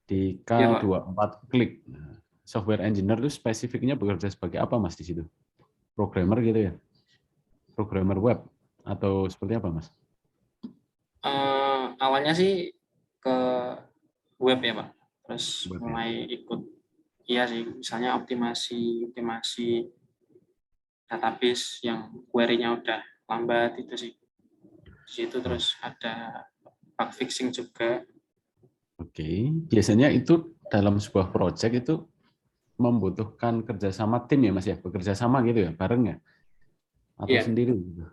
di K24 Klik. Software engineer itu spesifiknya bekerja sebagai apa Mas di situ? Programmer gitu ya? Programmer web atau seperti apa Mas? Awalnya sih ke web ya Pak, terus mulai ikut, iya sih, misalnya optimasi database yang query-nya udah lambat itu sih. Di situ terus ada bug fixing juga. Oke, biasanya itu dalam sebuah project itu membutuhkan kerjasama tim ya Mas ya, bekerja sama gitu ya, bareng ya, atau sendiri gitu?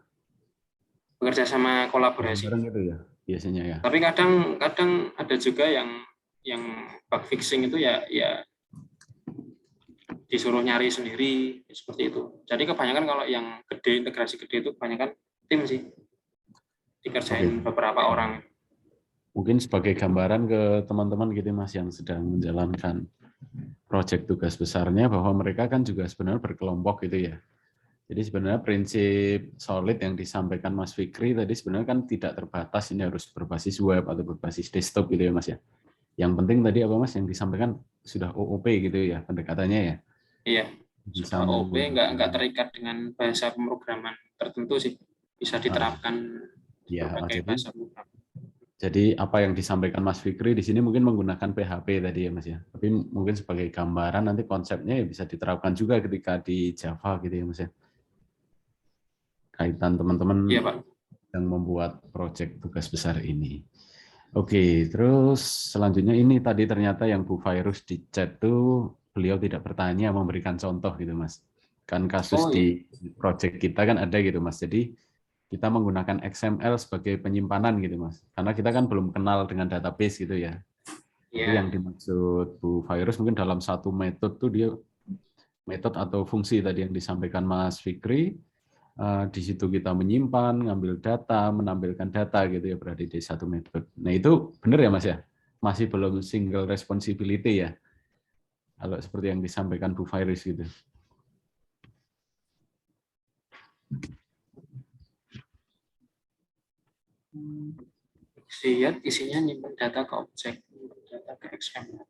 Bekerja sama kolaborasi. Bareng gitu ya, biasanya ya. Tapi kadang ada juga yang bug fixing itu ya disuruh nyari sendiri seperti itu. Jadi kebanyakan kalau yang gede, integrasi gede itu kebanyakan tim sih, dikerjain beberapa orang. Mungkin sebagai gambaran ke teman-teman gitu Mas yang sedang menjalankan proyek tugas besarnya, bahwa mereka kan juga sebenarnya berkelompok gitu ya. Jadi sebenarnya prinsip solid yang disampaikan Mas Fikri tadi sebenarnya kan tidak terbatas ini harus berbasis web atau berbasis desktop gitu ya Mas ya. Yang penting tadi apa Mas yang disampaikan sudah OOP gitu ya pendekatannya ya. Iya. Sudah OOP nggak terikat dengan bahasa pemrograman tertentu sih, bisa diterapkan berbagai bahasa pemrograman. Jadi apa yang disampaikan Mas Fikri di sini mungkin menggunakan PHP tadi ya Mas ya. Tapi mungkin sebagai gambaran nanti konsepnya ya bisa diterapkan juga ketika di Java gitu ya Mas ya. Kaitan teman-teman yang membuat proyek tugas besar ini. Oke, terus selanjutnya ini tadi ternyata yang Bu Virus di chat tuh beliau tidak bertanya, memberikan contoh gitu Mas. Kan kasus di proyek kita kan ada gitu Mas. Jadi kita menggunakan XML sebagai penyimpanan gitu Mas. Karena kita kan belum kenal dengan database gitu ya. Jadi yang dimaksud Bu Virus mungkin dalam satu metode tuh dia metode atau fungsi tadi yang disampaikan Mas Fikri. Di situ kita menyimpan, ngambil data, menampilkan data gitu ya berarti di satu metode. Nah itu benar ya Mas ya? Masih belum single responsibility ya? Kalau seperti yang disampaikan Bu Virus gitu. Lihat isinya nyimpan data ke objek, data ke XML.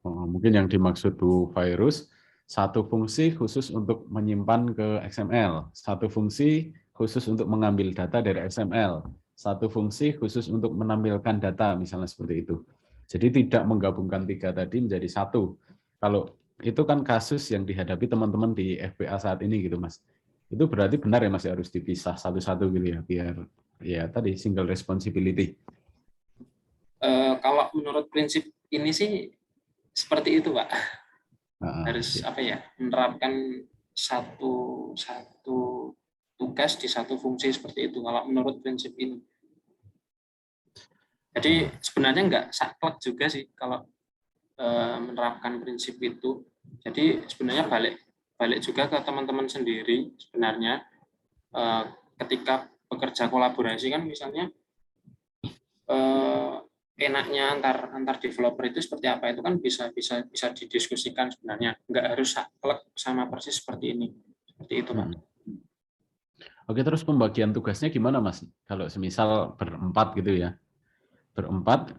Oh, mungkin yang dimaksud Bu Virus, satu fungsi khusus untuk menyimpan ke XML, satu fungsi khusus untuk mengambil data dari XML, satu fungsi khusus untuk menampilkan data, misalnya seperti itu. Jadi tidak menggabungkan tiga tadi menjadi satu. Kalau itu kan kasus yang dihadapi teman-teman di FBA saat ini gitu, Mas. Itu berarti benar ya, Mas, harus dipisah satu-satu gitu ya, biar ya tadi single responsibility. Kalau menurut prinsip ini sih seperti itu, Pak. Harus apa ya, menerapkan satu tugas di satu fungsi seperti itu kalau menurut prinsip ini. Jadi sebenarnya nggak saklek juga sih kalau menerapkan prinsip itu. Jadi sebenarnya balik juga ke teman-teman sendiri sebenarnya, ketika bekerja kolaborasi kan misalnya enaknya antar developer itu seperti apa, itu kan bisa didiskusikan sebenarnya, nggak harus saklek sama persis seperti ini, seperti itu, Pak. Oke, terus pembagian tugasnya gimana, Mas? Kalau semisal berempat gitu ya, berempat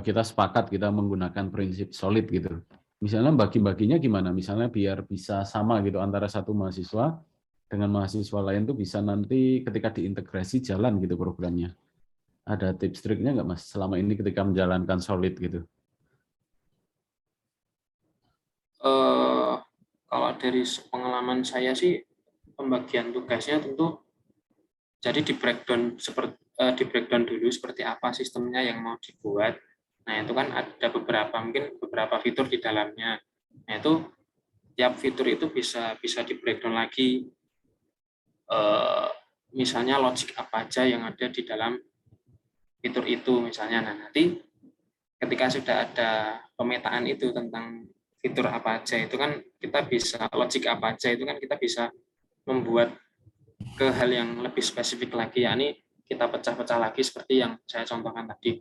kita sepakat kita menggunakan prinsip solid gitu. Misalnya bagi-baginya gimana? Misalnya biar bisa sama gitu antara satu mahasiswa dengan mahasiswa lain tuh bisa nanti ketika diintegrasi jalan gitu programnya. Ada tips triknya nggak, Mas, selama ini ketika menjalankan solid gitu? Kalau dari pengalaman saya sih, pembagian tugasnya tentu jadi di breakdown dulu seperti apa sistemnya yang mau dibuat. Nah, itu kan ada beberapa fitur di dalamnya. Nah, itu tiap fitur itu bisa di breakdown lagi. Misalnya logic apa aja yang ada di dalam fitur itu misalnya. Nah, nanti ketika sudah ada pemetaan itu tentang fitur apa aja, itu kan kita bisa logic apa aja itu kan kita bisa membuat ke hal yang lebih spesifik lagi, yakni kita pecah-pecah lagi seperti yang saya contohkan tadi.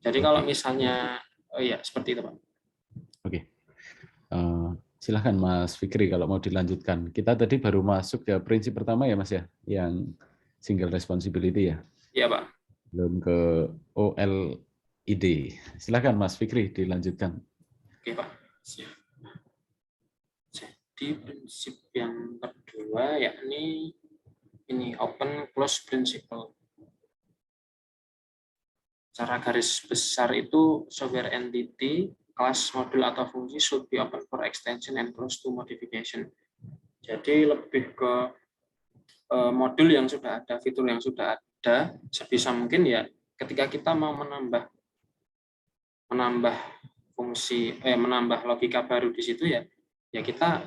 Jadi kalau misalnya, ya seperti itu, Pak. Oke, silahkan Mas Fikri kalau mau dilanjutkan. Kita tadi baru masuk ke prinsip pertama ya, Mas ya, yang single responsibility ya. Iya, Pak. Belum ke OLID. Silahkan Mas Fikri dilanjutkan. Oke, Pak. Jadi prinsip yang kedua yakni ini open close principle. Secara garis besar itu software entity, kelas, modul atau fungsi should be open for extension and close to modification. Jadi lebih ke modul yang sudah ada, fitur yang sudah ada, sebisa mungkin ya ketika kita mau menambah fungsi, menambah logika baru di situ ya kita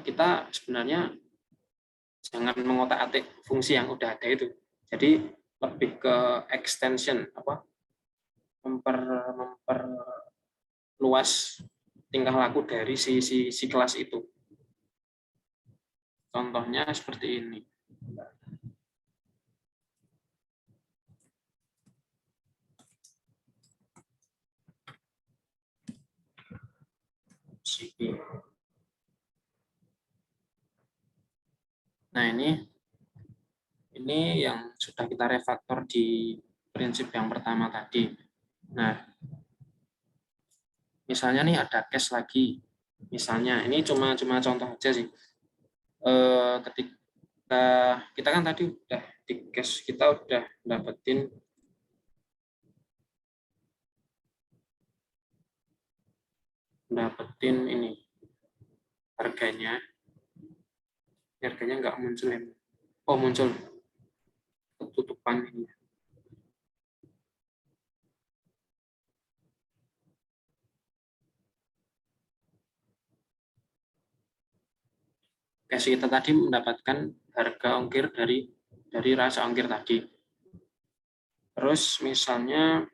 sebenarnya jangan mengotak-atik fungsi yang udah ada itu. Jadi lebih ke extension, memperluas tingkah laku dari si kelas itu. Contohnya seperti ini. Nah, ini yang sudah kita refaktor di prinsip yang pertama tadi. Nah, misalnya nih ada case lagi. Misalnya, ini cuma contoh aja sih. Ketika kita kan tadi udah di case, kita udah dapetin ini harganya nggak muncul ya. Oh, muncul ketutupan ini. Case kita tadi mendapatkan harga ongkir dari rasa ongkir tadi. Terus misalnya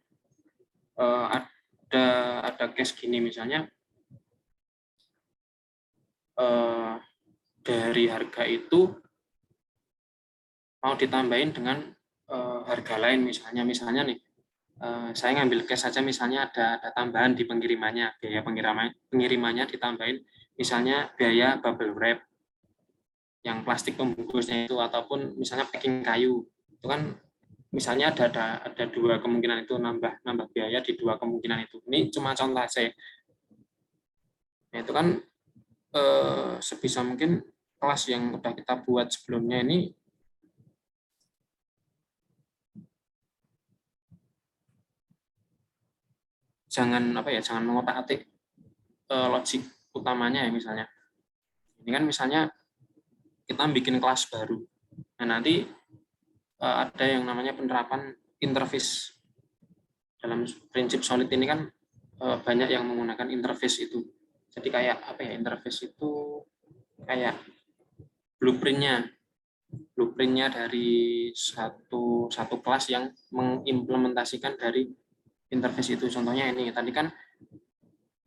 ada case gini, misalnya dari harga itu mau ditambahin dengan harga lain, misalnya nih saya ngambil case saja, misalnya ada tambahan di pengirimannya, biaya pengirimannya ditambahin misalnya biaya bubble wrap yang plastik pembungkusnya itu, ataupun misalnya packing kayu itu kan, misalnya ada dua kemungkinan itu, nambah biaya di dua kemungkinan itu. Ini cuma contoh aja ya. Nah, itu kan sebisa mungkin kelas yang udah kita buat sebelumnya ini jangan mengotak-atik logik utamanya ya. Misalnya ini kan misalnya kita bikin kelas baru, nah nanti ada yang namanya penerapan interface. Dalam prinsip solid ini kan banyak yang menggunakan interface itu. Jadi kayak interface itu kayak blueprintnya dari satu kelas yang mengimplementasikan dari interface itu. Contohnya ini tadi kan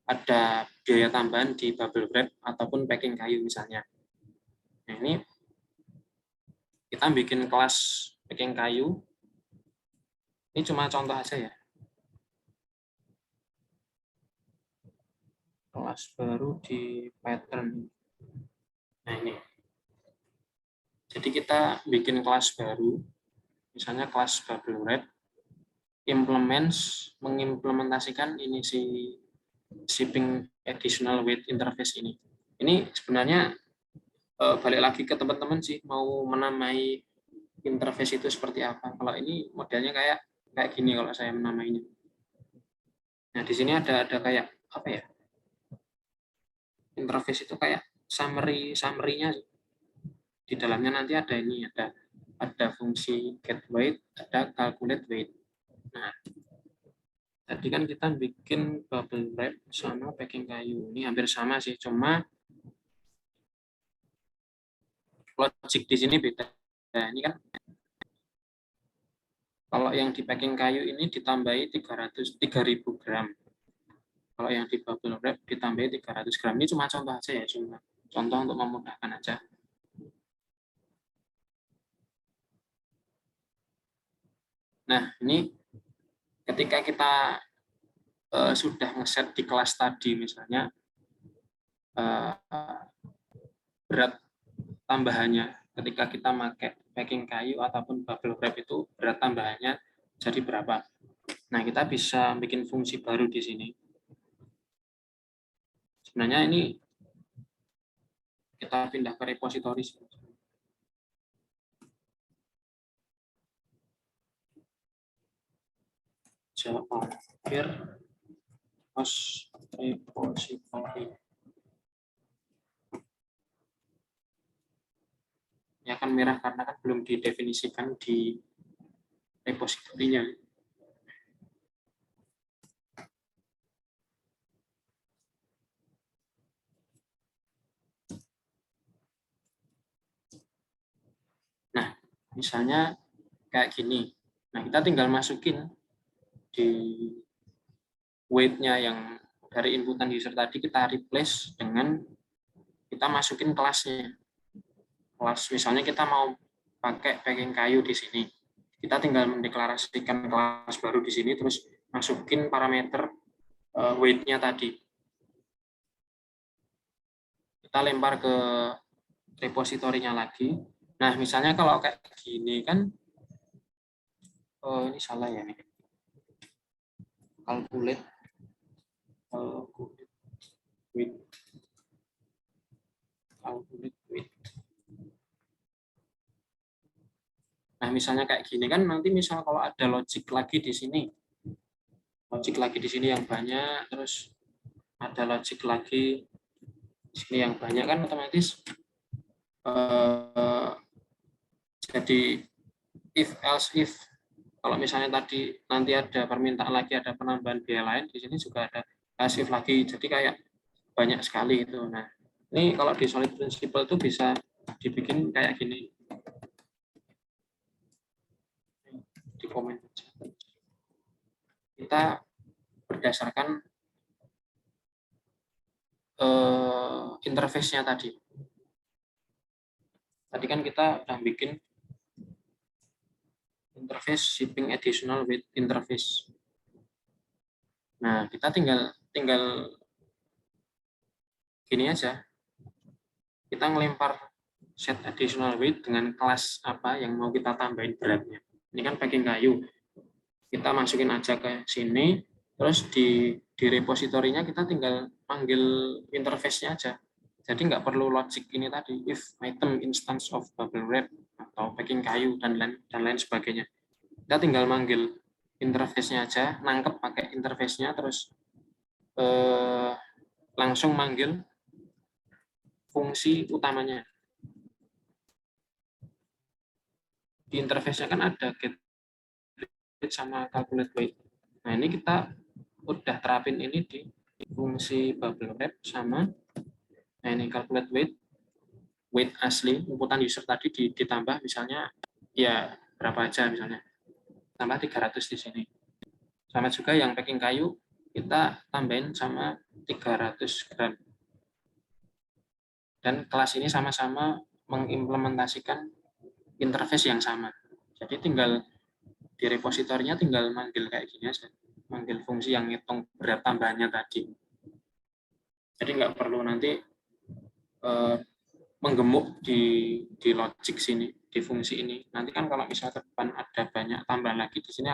ada biaya tambahan di bubble wrap ataupun packing kayu misalnya. Nah, ini kita bikin kelas packing kayu. Ini cuma contoh aja ya. Kelas baru di pattern. Nah, ini. Jadi kita bikin kelas baru, misalnya kelas bubble wrap, mengimplementasikan ini si shipping additional weight interface ini. Ini sebenarnya balik lagi ke teman-teman sih, mau menamai interface itu seperti apa. Kalau ini modelnya kayak gini kalau saya menamainya. Nah, di sini ada kayak apa ya? Interface itu kayak summary-nya. Di dalamnya nanti ada ini, ada fungsi get weight, ada calculate weight. Nah, tadi kan kita bikin bubble wrap sama packing kayu. Ini hampir sama sih, cuma logik di sini beda. Nah, ini kan kalau yang di packing kayu ini ditambahi 3.000 gram. Kalau yang di bubble wrap ditambahi 300 gram. Ini cuma contoh aja ya, cuma contoh untuk memudahkan aja. Nah, ini ketika kita sudah ngeset di kelas tadi, misalnya berat tambahannya ketika kita pakai packing kayu ataupun bubble wrap itu berat tambahannya jadi berapa. Nah, kita bisa bikin fungsi baru di sini. Sebenarnya ini kita pindah ke repository. Javascript host repository. Ini akan merah karena kan belum didefinisikan di repositorinya. Nah, misalnya kayak gini. Nah, kita tinggal masukin di weight-nya yang dari inputan user tadi, kita replace dengan kita masukin kelasnya. Kelas misalnya kita mau pakai packing kayu di sini. Kita tinggal mendeklarasikan kelas baru di sini, terus masukin parameter weight-nya tadi. Kita lempar ke repositorinya lagi. Nah, misalnya kalau kayak gini kan, ini salah ya nih. Calculate weight. Nah, misalnya kayak gini kan, nanti misal kalau ada logic lagi di sini yang banyak, terus ada logic lagi di sini yang banyak kan, otomatis jadi if else if. Kalau misalnya tadi nanti ada permintaan lagi, ada penambahan biaya lain, di sini juga ada else if lagi. Jadi kayak banyak sekali itu. Nah, ini kalau di solid principle itu bisa dibikin kayak gini. Di komen aja. Kita berdasarkan interface-nya tadi. Tadi kan kita udah bikin interface shipping additional weight interface. Nah, kita tinggal gini aja, kita ngelempar set additional weight dengan kelas apa yang mau kita tambahin beratnya. Ini kan packing kayu, kita masukin aja ke sini, terus di repositorinya kita tinggal panggil interface-nya aja. Jadi nggak perlu logic ini tadi, if item instance of bubble wrap atau packing kayu dan lain sebagainya. Kita tinggal manggil interface-nya aja, nangkep pakai interface-nya, terus langsung manggil fungsi utamanya. Di interface-nya kan ada get weight sama calculate weight. Nah, ini kita udah terapin ini di fungsi bubble wrap sama, nah ini calculate weight asli, inputan user tadi ditambah misalnya ya berapa aja misalnya. Tambah 300 di sini. Sama juga yang packing kayu kita tambahin sama 300 gram. Dan kelas ini sama-sama mengimplementasikan interface yang sama. Jadi tinggal di repositorinya tinggal manggil kayak gini aja. Manggil fungsi yang ngitung berat tambahannya tadi. Jadi nggak perlu nanti menggemuk di logic sini, di fungsi ini. Nanti kan kalau misalnya ke depan ada banyak tambahan lagi, di sini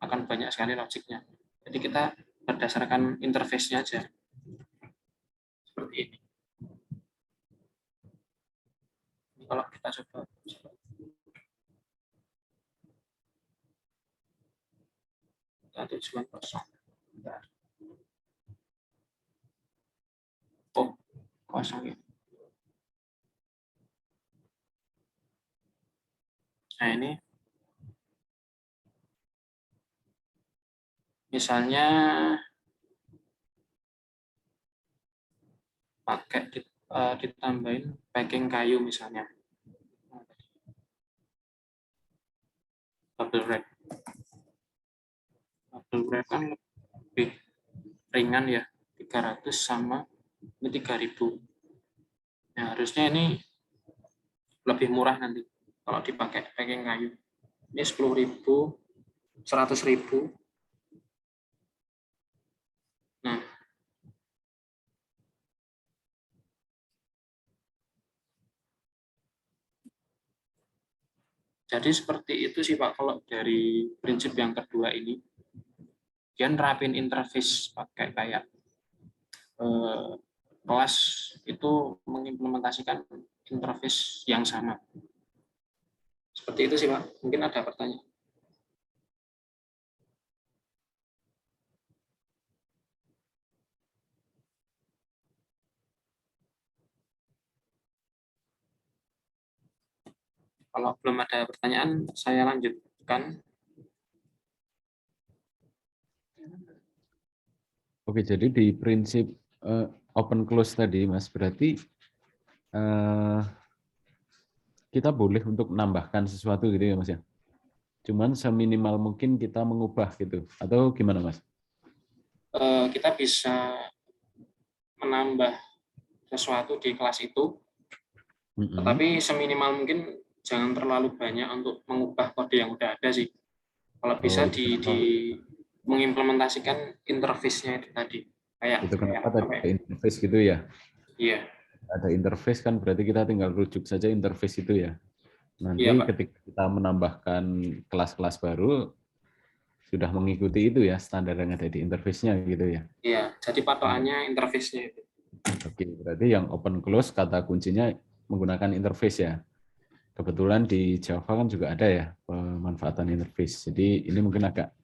akan banyak sekali logiknya. Jadi kita berdasarkan interface-nya aja. Seperti ini. Kalau kita coba tujuan kosong. Oh, kosong ya. Nah ini misalnya pakai ditambahin packing kayu misalnya. Bubble wrap. Bubble wrap kan lebih ringan ya, 300 sama ini 3000. Nah, harusnya ini lebih murah nanti kalau dipakai packing kayu. Ini 10.000, 100.000. Nah, jadi seperti itu sih Pak, kalau dari prinsip yang kedua ini. Dia nerapin interface pakai kayak kelas itu mengimplementasikan interface yang sama. Seperti itu sih Pak, mungkin ada pertanyaan. Kalau belum ada pertanyaan, saya lanjutkan. Oke, jadi di prinsip open close tadi, Mas, berarti kita boleh untuk menambahkan sesuatu gitu ya, Mas ya. Cuman seminimal mungkin kita mengubah gitu, atau gimana, Mas? Kita bisa menambah sesuatu di kelas itu, tetapi seminimal mungkin jangan terlalu banyak untuk mengubah kode yang udah ada sih. Kalau bisa mengimplementasikan interface-nya itu tadi. Kayak itu kenapa tadi ada interface gitu ya? Iya. Ada interface kan berarti kita tinggal rujuk saja interface itu ya. Nanti iya, ketika kita menambahkan kelas-kelas baru sudah mengikuti itu ya standar yang ada di interface-nya gitu ya. Iya, jadi patokannya interface-nya itu. Oke, berarti yang open close kata kuncinya menggunakan interface ya. Kebetulan di Java kan juga ada ya pemanfaatan interface. Jadi ini mungkin agak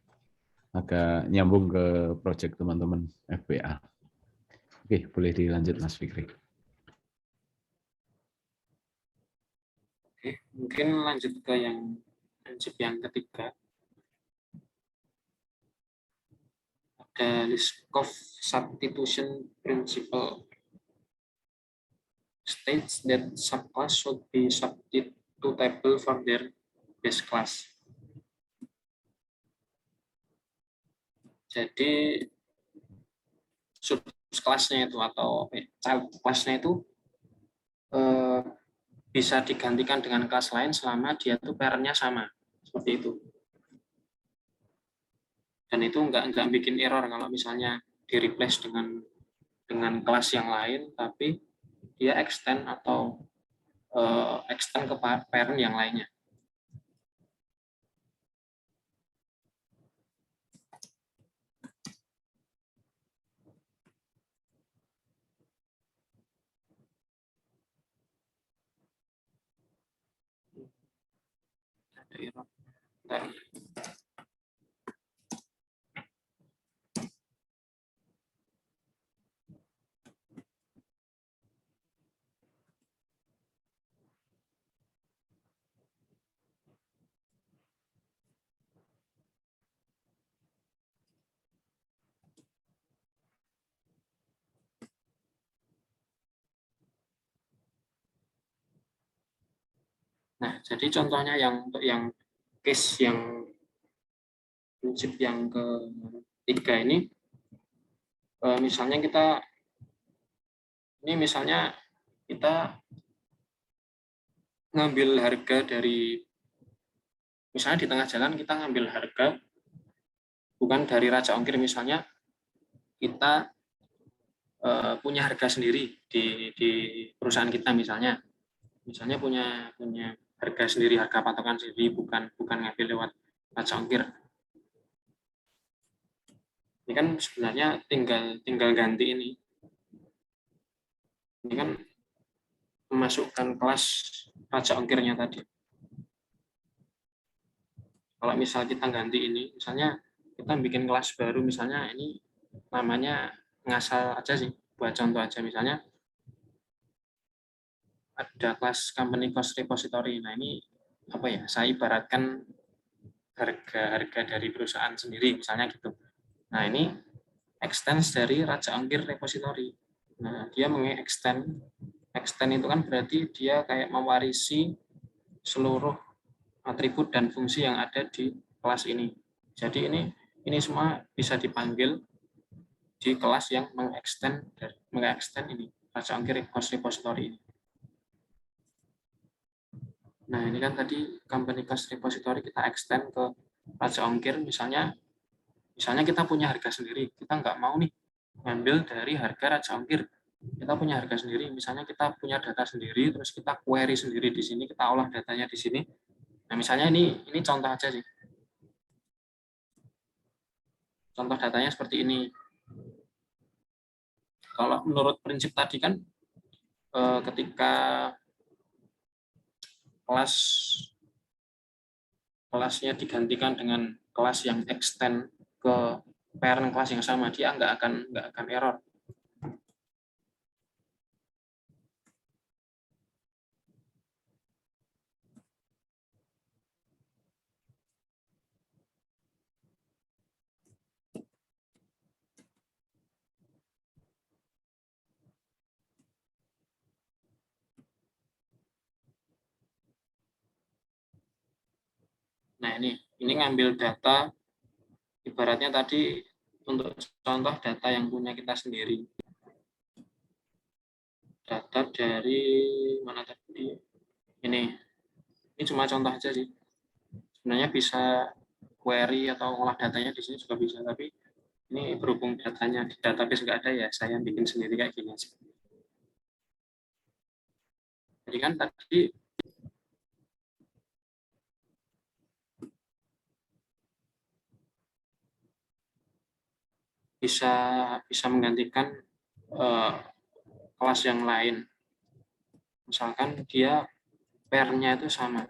nyambung ke project teman-teman FBA. Oke, boleh dilanjut Mas Fikri. Oke, mungkin lanjut ke yang prinsip yang ketiga. Ada Liskov substitution principle states that subclass should be substitutable for their base class. Jadi subclass-nya itu atau child class-nya itu bisa digantikan dengan kelas lain selama dia tuh parent-nya sama, seperti itu. Dan itu nggak bikin error kalau misalnya di replace dengan dengan kelas yang lain, tapi dia extend atau extend ke parent yang lainnya. Bentar. Nah, jadi contohnya yang untuk yang case yang prinsip yang ketiga ini, misalnya kita ngambil harga dari, misalnya di tengah jalan kita ngambil harga bukan dari raja ongkir, misalnya kita punya harga sendiri di perusahaan kita, misalnya punya harga sendiri, harga patokan sendiri, bukan ngambil lewat raja ongkir. Ini kan sebenarnya tinggal ganti ini. Ini kan memasukkan kelas raja ongkirnya tadi. Kalau misal kita ganti ini, misalnya kita bikin kelas baru, misalnya ini namanya ngasal aja sih, buat contoh aja, misalnya ada kelas company cost repository. Nah, ini apa ya? Saya ibaratkan harga dari perusahaan sendiri, misalnya gitu. Nah, ini extend dari raja ongkir repository. Nah, dia extend itu kan berarti dia kayak mewarisi seluruh atribut dan fungsi yang ada di kelas ini. Jadi ini semua bisa dipanggil di kelas yang mengextend ini raja ongkir cost repository ini. Nah, ini kan tadi company cost repository kita extend ke raja ongkir, misalnya kita punya harga sendiri, kita nggak mau nih ngambil dari harga raja ongkir, kita punya harga sendiri, misalnya kita punya data sendiri, terus kita query sendiri di sini, kita olah datanya di sini. Nah, misalnya ini contoh aja sih. Contoh datanya seperti ini. Kalau menurut prinsip tadi kan ketika kelasnya digantikan dengan kelas yang extend ke parent kelas yang sama, dia nggak akan error. Nah, ini ngambil data, ibaratnya tadi untuk contoh data yang punya kita sendiri. Data dari mana tadi? Ini cuma contoh aja sih. Sebenarnya bisa query atau olah datanya di sini juga bisa, tapi ini berhubung datanya di database nggak ada, ya saya bikin sendiri kayak gini aja. Jadi kan tadi bisa menggantikan kelas yang lain. Misalkan dia pair-nya itu sama.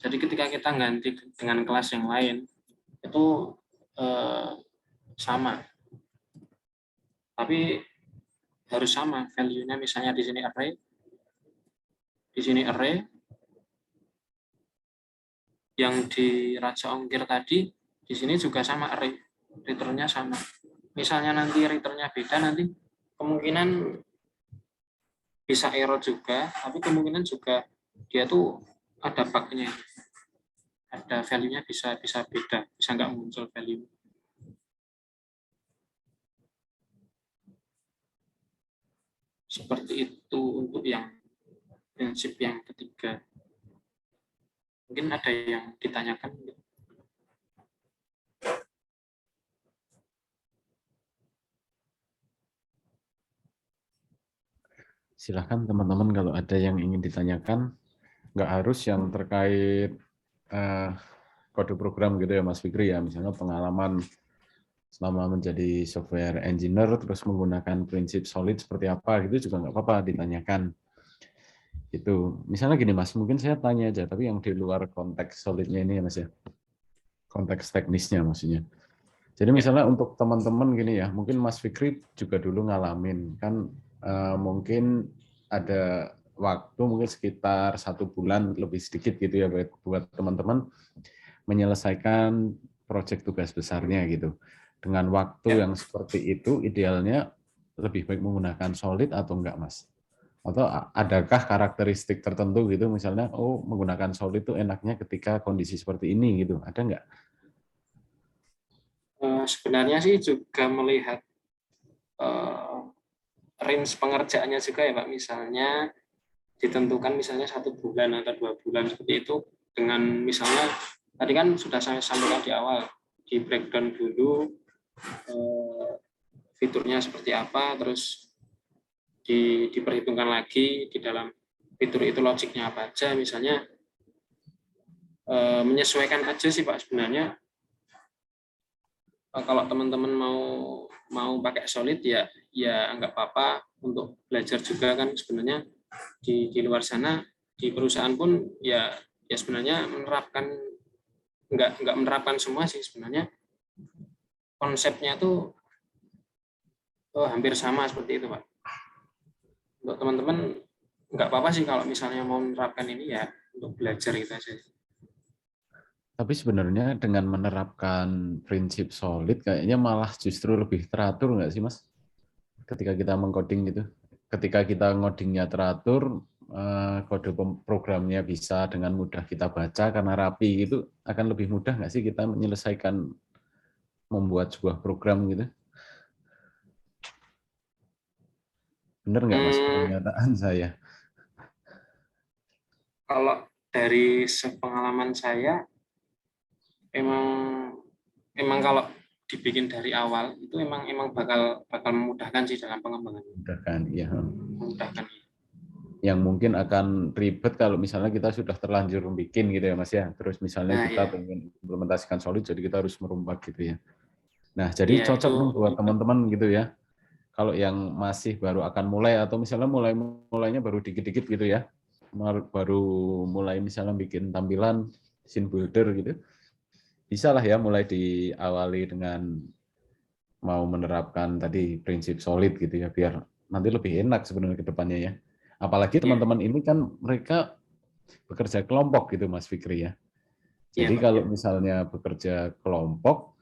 Jadi ketika kita ganti dengan kelas yang lain, itu sama. Tapi harus sama value-nya, misalnya di sini array, yang di raja ongkir tadi, di sini juga sama array, return-nya sama. Misalnya nanti return-nya beda, nanti kemungkinan bisa error juga, tapi kemungkinan juga dia tuh ada bug-nya, ada value-nya bisa beda, bisa nggak muncul value. Seperti itu untuk yang prinsip yang ketiga. Mungkin ada yang ditanyakan. Silahkan teman-teman kalau ada yang ingin ditanyakan, nggak harus yang terkait kode program gitu ya Mas Fikri ya, misalnya pengalaman selama menjadi software engineer terus menggunakan prinsip solid seperti apa gitu juga nggak apa-apa ditanyakan. Itu misalnya gini Mas, mungkin saya tanya aja tapi yang di luar konteks solidnya ini ya Mas ya, konteks teknisnya maksudnya. Jadi misalnya untuk teman-teman gini ya, mungkin Mas Fikri juga dulu ngalamin kan mungkin ada waktu mungkin sekitar 1 bulan lebih sedikit gitu ya buat teman-teman menyelesaikan proyek tugas besarnya gitu. Dengan waktu yang seperti itu idealnya lebih baik menggunakan solid atau enggak Mas? Atau adakah karakteristik tertentu gitu misalnya oh menggunakan solid itu enaknya ketika kondisi seperti ini gitu, ada enggak? Sebenarnya sih juga melihat range pengerjaannya juga ya Pak, misalnya ditentukan misalnya 1 bulan atau 2 bulan seperti itu, dengan misalnya tadi kan sudah saya sampaikan di awal, di breakdown dulu fiturnya seperti apa, terus diperhitungkan lagi di dalam fitur itu logiknya apa aja, misalnya menyesuaikan aja sih Pak sebenarnya. Kalau teman-teman mau pakai solid ya nggak apa-apa untuk belajar juga kan sebenarnya di luar sana di perusahaan pun ya sebenarnya menerapkan nggak menerapkan semua sih sebenarnya, konsepnya tuh hampir sama seperti itu Pak. Untuk teman-teman nggak apa-apa sih kalau misalnya mau menerapkan ini ya untuk belajar gitu aja. Tapi sebenarnya dengan menerapkan prinsip solid kayaknya malah justru lebih teratur nggak sih Mas? Ketika kita mengcoding gitu. Ketika kita ngodingnya teratur, kode programnya bisa dengan mudah kita baca karena rapi gitu, akan lebih mudah nggak sih kita menyelesaikan membuat sebuah program gitu? Bener nggak Mas pernyataan saya? Kalau dari sepengalaman saya emang kalau dibikin dari awal itu emang bakal memudahkan sih dalam pengembangan. Memudahkan, ya. Memudahkan. Yang mungkin akan ribet kalau misalnya kita sudah terlanjur bikin gitu ya Mas ya. Terus misalnya kita pengen implementasikan solid, jadi kita harus merombak gitu ya. Nah, jadi cocok nih buat teman-teman gitu ya. Kalau yang masih baru akan mulai atau misalnya mulainya baru dikit-dikit gitu ya. Baru mulai misalnya bikin tampilan scene builder gitu. Bisa lah ya mulai diawali dengan mau menerapkan tadi prinsip solid gitu ya, biar nanti lebih enak sebenarnya ke depannya ya. Apalagi teman-teman ini kan mereka bekerja kelompok gitu Mas Fikri ya. Jadi kalau misalnya bekerja kelompok,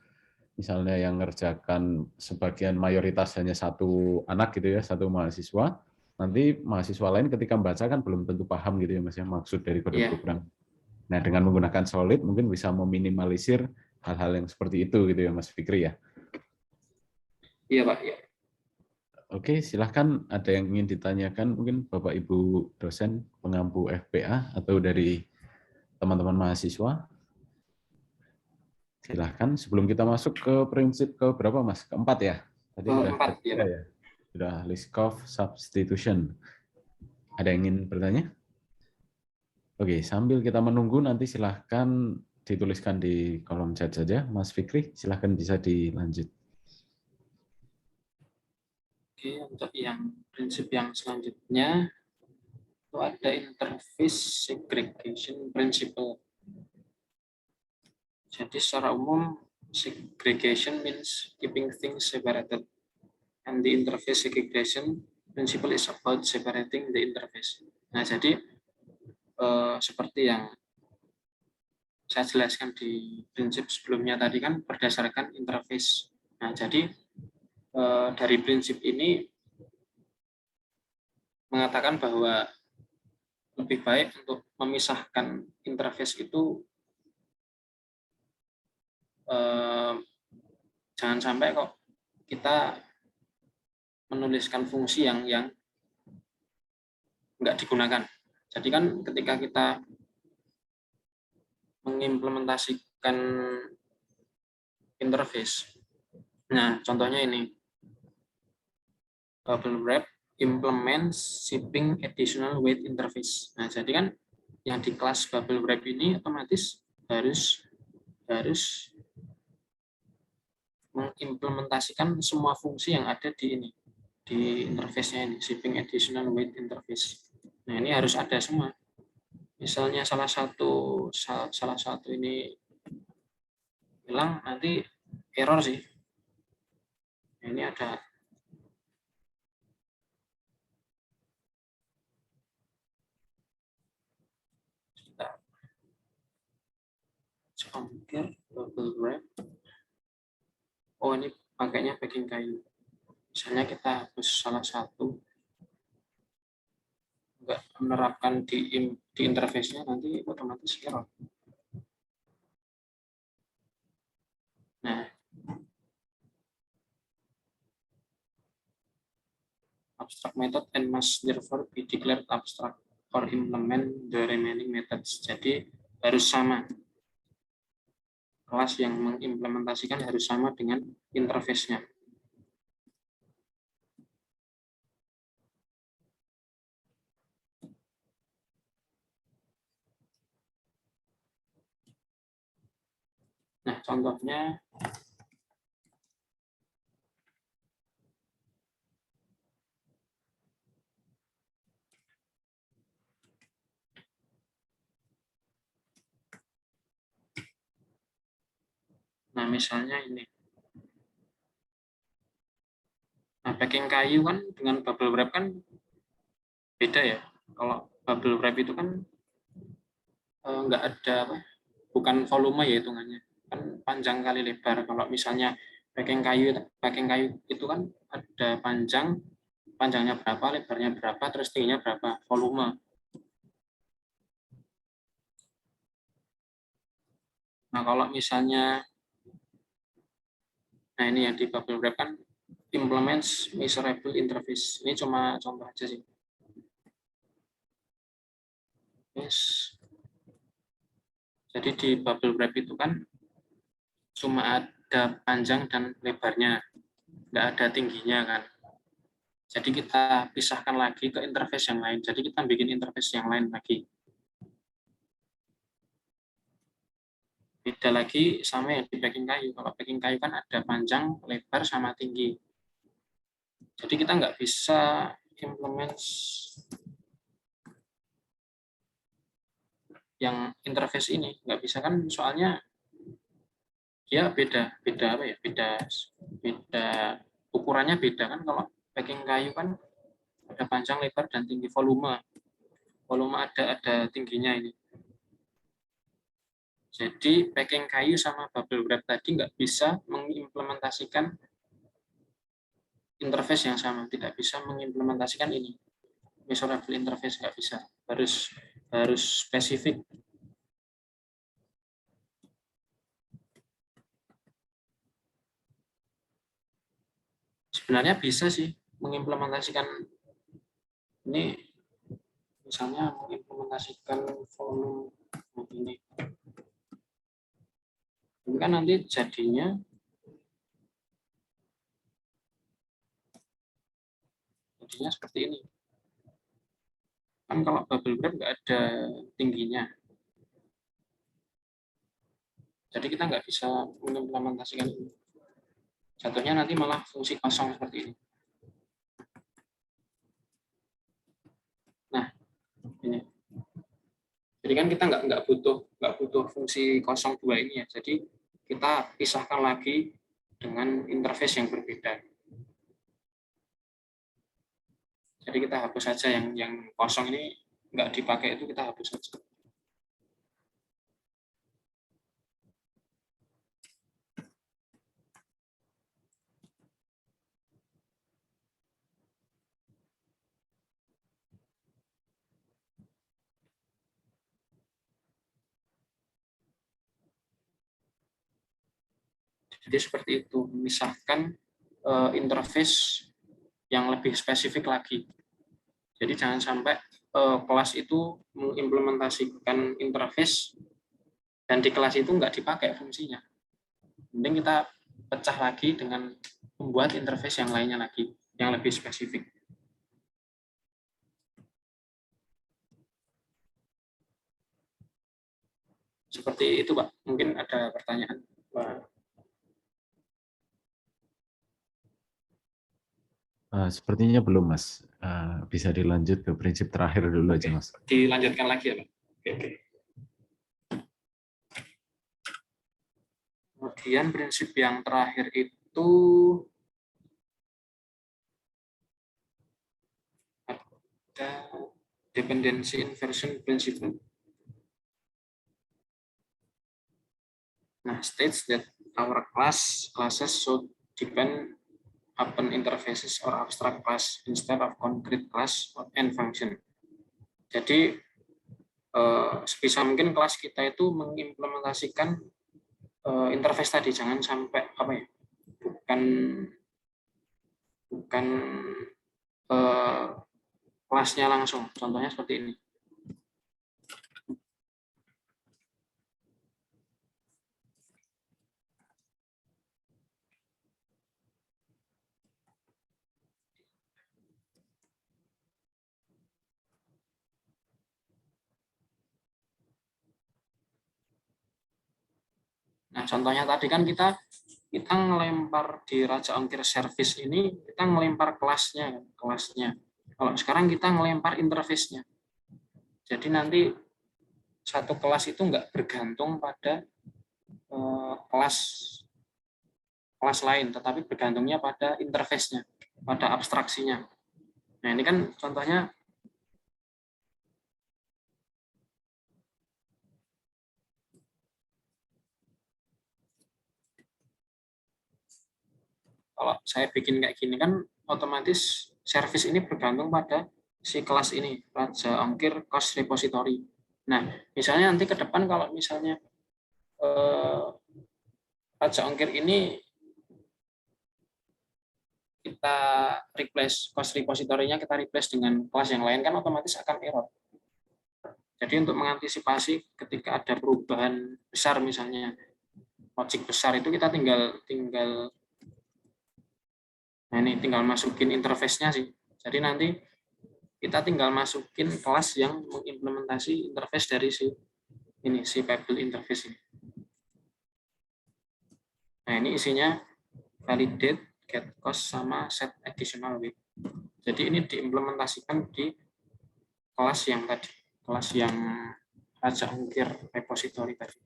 misalnya yang ngerjakan sebagian mayoritas hanya 1 anak gitu ya, 1 mahasiswa, nanti mahasiswa lain ketika membaca kan belum tentu paham gitu ya Mas ya, maksud dari kode program. Nah, dengan menggunakan solid mungkin bisa meminimalisir hal-hal yang seperti itu gitu ya Mas Fikri ya. Iya Pak, ya. Oke, silahkan ada yang ingin ditanyakan mungkin Bapak Ibu dosen pengampu FPA atau dari teman-teman mahasiswa. Silahkan sebelum kita masuk ke prinsip ke berapa Mas? Keempat ya? Tadi sudah ketiga ya. Sudah Liskov substitution. Ada yang ingin bertanya? Oke, sambil kita menunggu nanti silahkan dituliskan di kolom chat saja. Mas Fikri, silahkan bisa dilanjut. Oke, untuk yang prinsip yang selanjutnya itu ada interface segregation principle. Jadi secara umum segregation means keeping things separated, and the interface segregation principle is about separating the interface. Nah, jadi seperti yang saya jelaskan di prinsip sebelumnya tadi kan berdasarkan interface. Nah, jadi dari prinsip ini mengatakan bahwa lebih baik untuk memisahkan interface itu jangan sampai kok kita menuliskan fungsi yang nggak digunakan. Jadi kan ketika kita mengimplementasikan interface, nah contohnya ini, bubble wrap implement shipping additional weight interface. Nah jadi kan yang di kelas bubble wrap ini otomatis harus mengimplementasikan semua fungsi yang ada di ini, di interface-nya ini, shipping additional weight interface. Nah ini harus ada semua. Misalnya salah satu ini hilang, nanti error sih. Nah, ini ada ongkir bubble wrap. Oh ini pakainya packing kayu. Misalnya kita hapus salah satu, nggak menerapkan di interface-nya, nanti otomatis error. Nah, abstract method and must therefore be declared abstract or implement the remaining methods. Jadi harus sama. Kelas yang mengimplementasikan harus sama dengan interface-nya. Nah, contohnya misalnya ini. Nah, packing kayu kan dengan bubble wrap kan beda ya. Kalau bubble wrap itu kan nggak ada apa, bukan volume ya hitungannya, kan panjang kali lebar. Kalau misalnya packing kayu itu kan ada panjangnya berapa, lebarnya berapa, terus tingginya berapa, volume. Nah kalau misalnya, nah ini yang di bubble wrap kan implements measurable interface. Ini cuma contoh aja sih. Yes. Jadi di bubble wrap itu kan cuma ada panjang dan lebarnya, nggak ada tingginya kan. Jadi kita pisahkan lagi ke interface yang lain. Jadi kita bikin interface yang lain lagi. Beda lagi sama yang di packing kayu. Kalau packing kayu kan ada panjang, lebar, sama tinggi. Jadi kita nggak bisa implement yang interface ini, nggak bisa kan, soalnya ya beda apa ya, beda ukurannya beda kan. Kalau packing kayu kan ada panjang, lebar, dan tinggi, volume ada tingginya ini. Jadi packing kayu sama bubble wrap tadi nggak bisa mengimplementasikan interface yang sama, tidak bisa mengimplementasikan ini measurable interface, nggak bisa, harus spesifik. Sebenarnya bisa sih mengimplementasikan ini, misalnya mengimplementasikan volume ini. Ini kan nanti jadinya seperti ini. Kan kalau bubble wrap nggak ada tingginya. Jadi kita nggak bisa mengimplementasikan ini. Jatuhnya nanti malah fungsi kosong seperti ini. Nah, ini. Jadi kan kita nggak butuh fungsi kosong dua ini ya. Jadi kita pisahkan lagi dengan interface yang berbeda. Jadi kita hapus saja yang kosong ini, nggak dipakai itu kita hapus saja. Jadi seperti itu, memisahkan interface yang lebih spesifik lagi. Jadi jangan sampai kelas itu mengimplementasikan interface dan di kelas itu nggak dipakai fungsinya. Mending kita pecah lagi dengan membuat interface yang lainnya lagi, yang lebih spesifik. Seperti itu, Pak. Mungkin ada pertanyaan, Pak. Sepertinya belum, Mas. Bisa dilanjut ke prinsip terakhir dulu aja, Mas. Dilanjutkan lagi ya, Pak. Oke. Kemudian prinsip yang terakhir itu ada dependency inversion principle. Nah, states that our classes should depend upon interfaces or abstract class instead of concrete class and function. Jadi sebisa mungkin kelas kita itu mengimplementasikan interface tadi, jangan sampai apa ya, bukan kelasnya langsung. Contohnya seperti ini. Nah, contohnya tadi kan kita ngelempar di Raja Ongkir service ini, kita ngelempar kelasnya. Kalau sekarang kita ngelempar interface-nya. Jadi nanti satu kelas itu nggak bergantung pada kelas lain, tetapi bergantungnya pada interface-nya, pada abstraksinya. Nah, ini kan contohnya kalau saya bikin kayak gini kan otomatis service ini bergantung pada si kelas ini, Raja Ongkir Cost Repository. Nah, misalnya nanti ke depan kalau misalnya Raja Ongkir ini kita replace cost repository-nya, kita replace dengan kelas yang lain, kan otomatis akan error. Jadi untuk mengantisipasi ketika ada perubahan besar, misalnya logic besar, itu kita tinggal masukin interface-nya sih. Jadi nanti kita tinggal masukin kelas yang mengimplementasi interface dari si Pebble interface ini. Nah, ini isinya validate, get cost, sama set additional weight. Jadi ini diimplementasikan di kelas yang tadi, kelas yang Raja Ongkir repository tadi.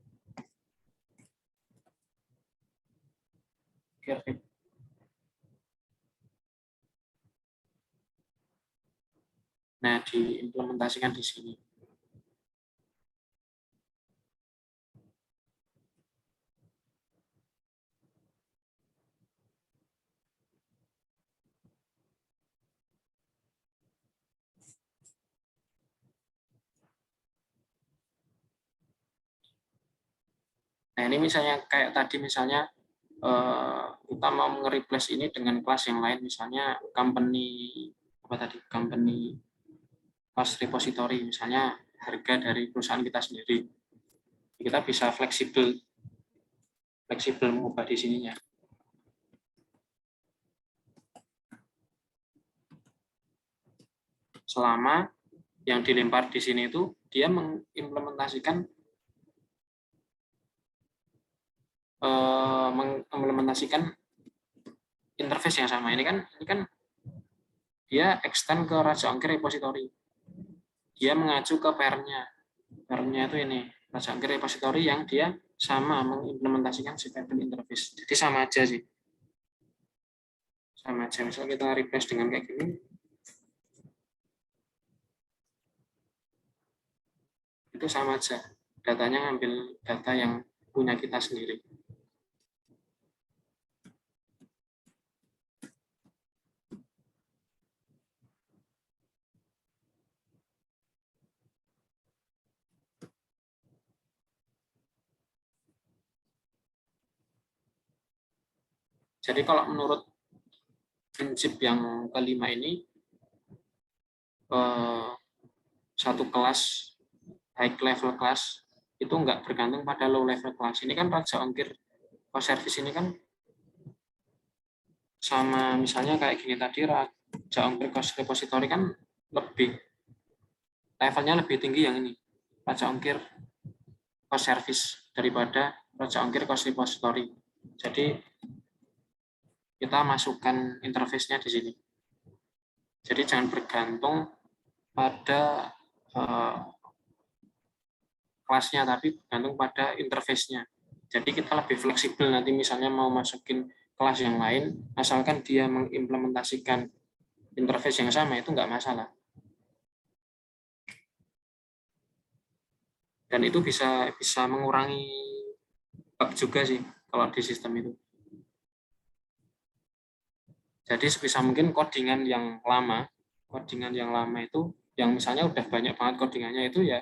Nah, diimplementasikan di sini. Nah, ini misalnya kayak tadi, misalnya kita mau nge-replace ini dengan kelas yang lain, misalnya company cost repository, misalnya harga dari perusahaan kita sendiri. Kita bisa fleksibel mengubah di sininya. Selama yang dilempar di sini itu dia mengimplementasikan interface yang sama. Ini kan dia extend ke Raja Ongkir repository. Dia mengacu ke pair-nya. Pair-nya itu ini, Raja Ongkir repository yang dia sama mengimplementasikan si Pebble interface. Jadi sama aja sih. Sama aja. Misal kita replace dengan kayak gini. Itu sama aja. Datanya ngambil data yang punya kita sendiri. Jadi kalau menurut prinsip yang kelima ini, satu kelas, high level kelas, itu nggak bergantung pada low level kelas. Ini kan raja ongkir cost service ini kan sama misalnya kayak gini tadi, raja ongkir cost repository kan lebih levelnya lebih tinggi yang ini, raja ongkir cost service daripada raja ongkir cost repository. Jadi kita masukkan interface-nya di sini. Jadi jangan bergantung pada kelasnya, tapi bergantung pada interface-nya. Jadi kita lebih fleksibel nanti misalnya mau masukin kelas yang lain, asalkan dia mengimplementasikan interface yang sama, itu nggak masalah. Dan itu bisa mengurangi bug juga sih kalau di sistem itu. Jadi sebisa mungkin codingan yang lama itu yang misalnya udah banyak banget codingannya itu ya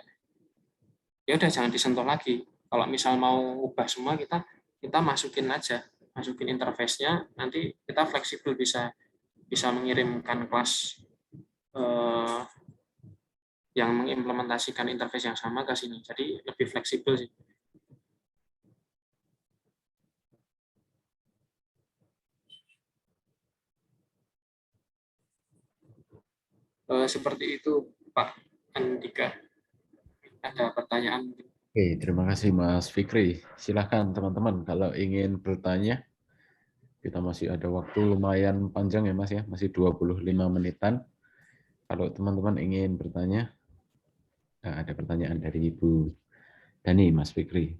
udah jangan disentuh lagi. Kalau misal mau ubah semua kita masukin aja, masukin interface-nya, nanti kita fleksibel bisa mengirimkan kelas yang mengimplementasikan interface yang sama ke sini. Jadi lebih fleksibel sih. Seperti itu, Pak Andika. Ada pertanyaan? Oke, terima kasih Mas Fikri. Silahkan teman-teman kalau ingin bertanya. Kita masih ada waktu lumayan panjang ya Mas ya, masih 25 menitan. Kalau teman-teman ingin bertanya, ada pertanyaan dari Ibu Dani, Mas Fikri.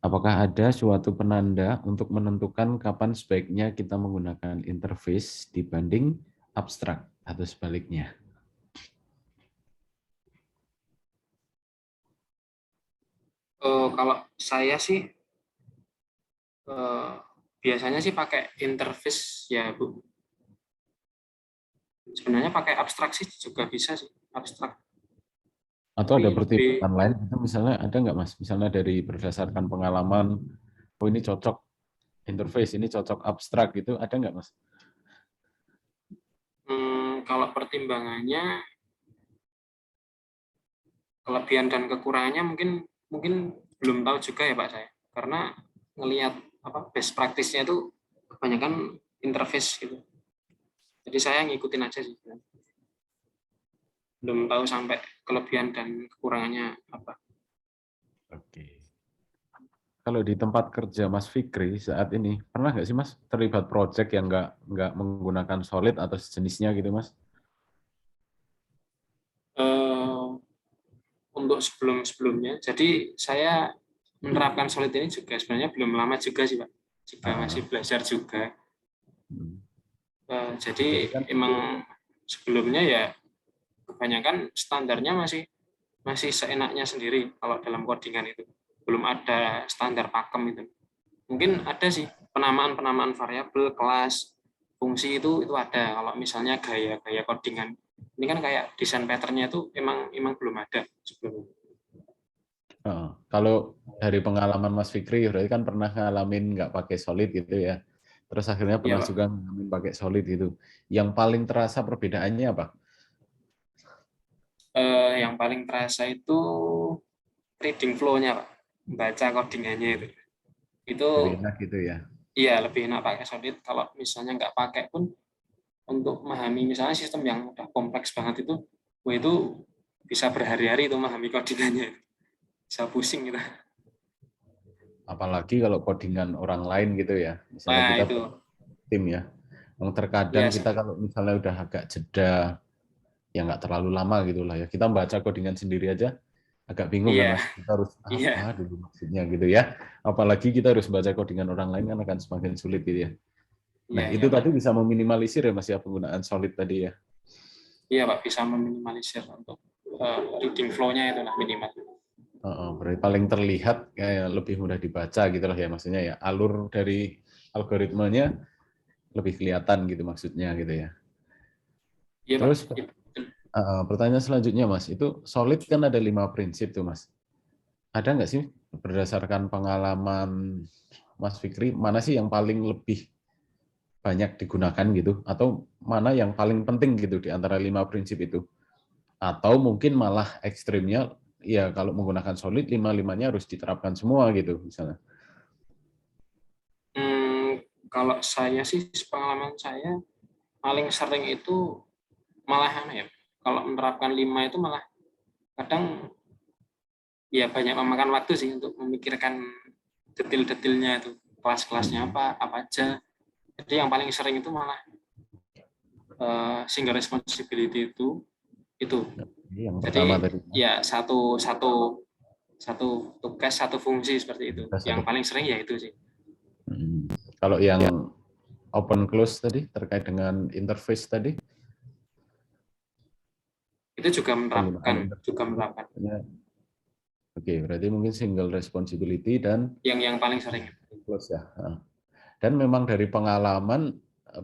Apakah ada suatu penanda untuk menentukan kapan sebaiknya kita menggunakan interface dibanding abstrak atau sebaliknya? Kalau saya sih biasanya sih pakai interface ya Bu. Sebenarnya pakai abstrak sih juga bisa sih, abstrak. Atau ada Tapi pertimbangan lain, itu misalnya ada nggak Mas? Misalnya dari berdasarkan pengalaman, oh ini cocok interface, ini cocok abstrak gitu, ada nggak Mas? Kalau pertimbangannya, kelebihan dan kekurangannya mungkin belum tahu juga ya Pak saya, karena ngelihat best practice-nya itu kebanyakan interface gitu. Jadi saya ngikutin aja sih. Belum tahu sampai kelebihan dan kekurangannya apa. Oke. Kalau di tempat kerja Mas Fikri saat ini, pernah nggak sih Mas terlibat project yang nggak menggunakan Solid atau sejenisnya gitu Mas? Untuk sebelumnya, jadi saya menerapkan Solid ini juga sebenarnya belum lama juga sih Pak. Jika masih belajar juga. Jadi emang sebelumnya ya kebanyakan standarnya masih seenaknya sendiri kalau dalam codingan itu. Belum ada standar pakem itu. Mungkin ada sih penamaan variabel, kelas, fungsi itu ada. Kalau misalnya gaya codingan. Ini kan kayak desain pattern-nya itu emang belum ada sebelumnya. Kalau dari pengalaman Mas Fikri, berarti kan pernah ngalamin nggak pakai Solid gitu ya. Terus akhirnya pernah juga ngalamin pakai Solid gitu. Yang paling terasa perbedaannya apa? Yang paling terasa itu reading flow-nya Pak. Baca codingannya itu. Itu lebih enak gitu ya. Iya, lebih enak pakai Solid. Kalau misalnya nggak pakai pun, untuk memahami misalnya sistem yang udah kompleks banget itu bisa berhari-hari itu memahami codingannya. Bisa pusing gitu. Apalagi kalau codingan orang lain gitu ya. Misalnya kita itu tim ya. Terkadang kita kalau misalnya udah agak jeda, ya nggak terlalu lama gitu lah ya. Kita membaca codingan sendiri aja agak bingung kan Mas. Kita harus apa dulu maksudnya gitu ya. Apalagi kita harus baca codingan orang lain kan akan semakin sulit gitu ya. Nah, itu tadi bisa meminimalisir ya Mas ya penggunaan Solid tadi ya. Iya Pak, bisa meminimalisir untuk reading flow-nya itu lah minimal. Berarti paling terlihat kayak lebih mudah dibaca gitu lah ya maksudnya ya. Alur dari algoritmanya lebih kelihatan gitu maksudnya gitu ya. Iya, Terus Pak. Pertanyaan selanjutnya Mas, itu Solid kan ada 5 prinsip tuh Mas. Ada nggak sih berdasarkan pengalaman Mas Fikri, mana sih yang paling lebih banyak digunakan gitu? Atau mana yang paling penting gitu di antara 5 prinsip itu? Atau mungkin malah ekstrimnya, ya kalau menggunakan solid, 5-5-nya harus diterapkan semua gitu misalnya. Kalau saya sih, pengalaman saya paling sering itu malah ya, kalau menerapkan 5 itu malah kadang ya banyak memakan waktu sih untuk memikirkan detail-detailnya itu, kelas-kelasnya apa aja. Jadi yang paling sering itu malah single responsibility itu. Yang Jadi pertama tadi. ya satu tugas, satu fungsi seperti itu. Yang paling sering ya itu sih. Kalau yang open close tadi terkait dengan interface tadi, itu juga menerapkan. Oke, berarti mungkin single responsibility dan yang paling sering close ya. Dan memang dari pengalaman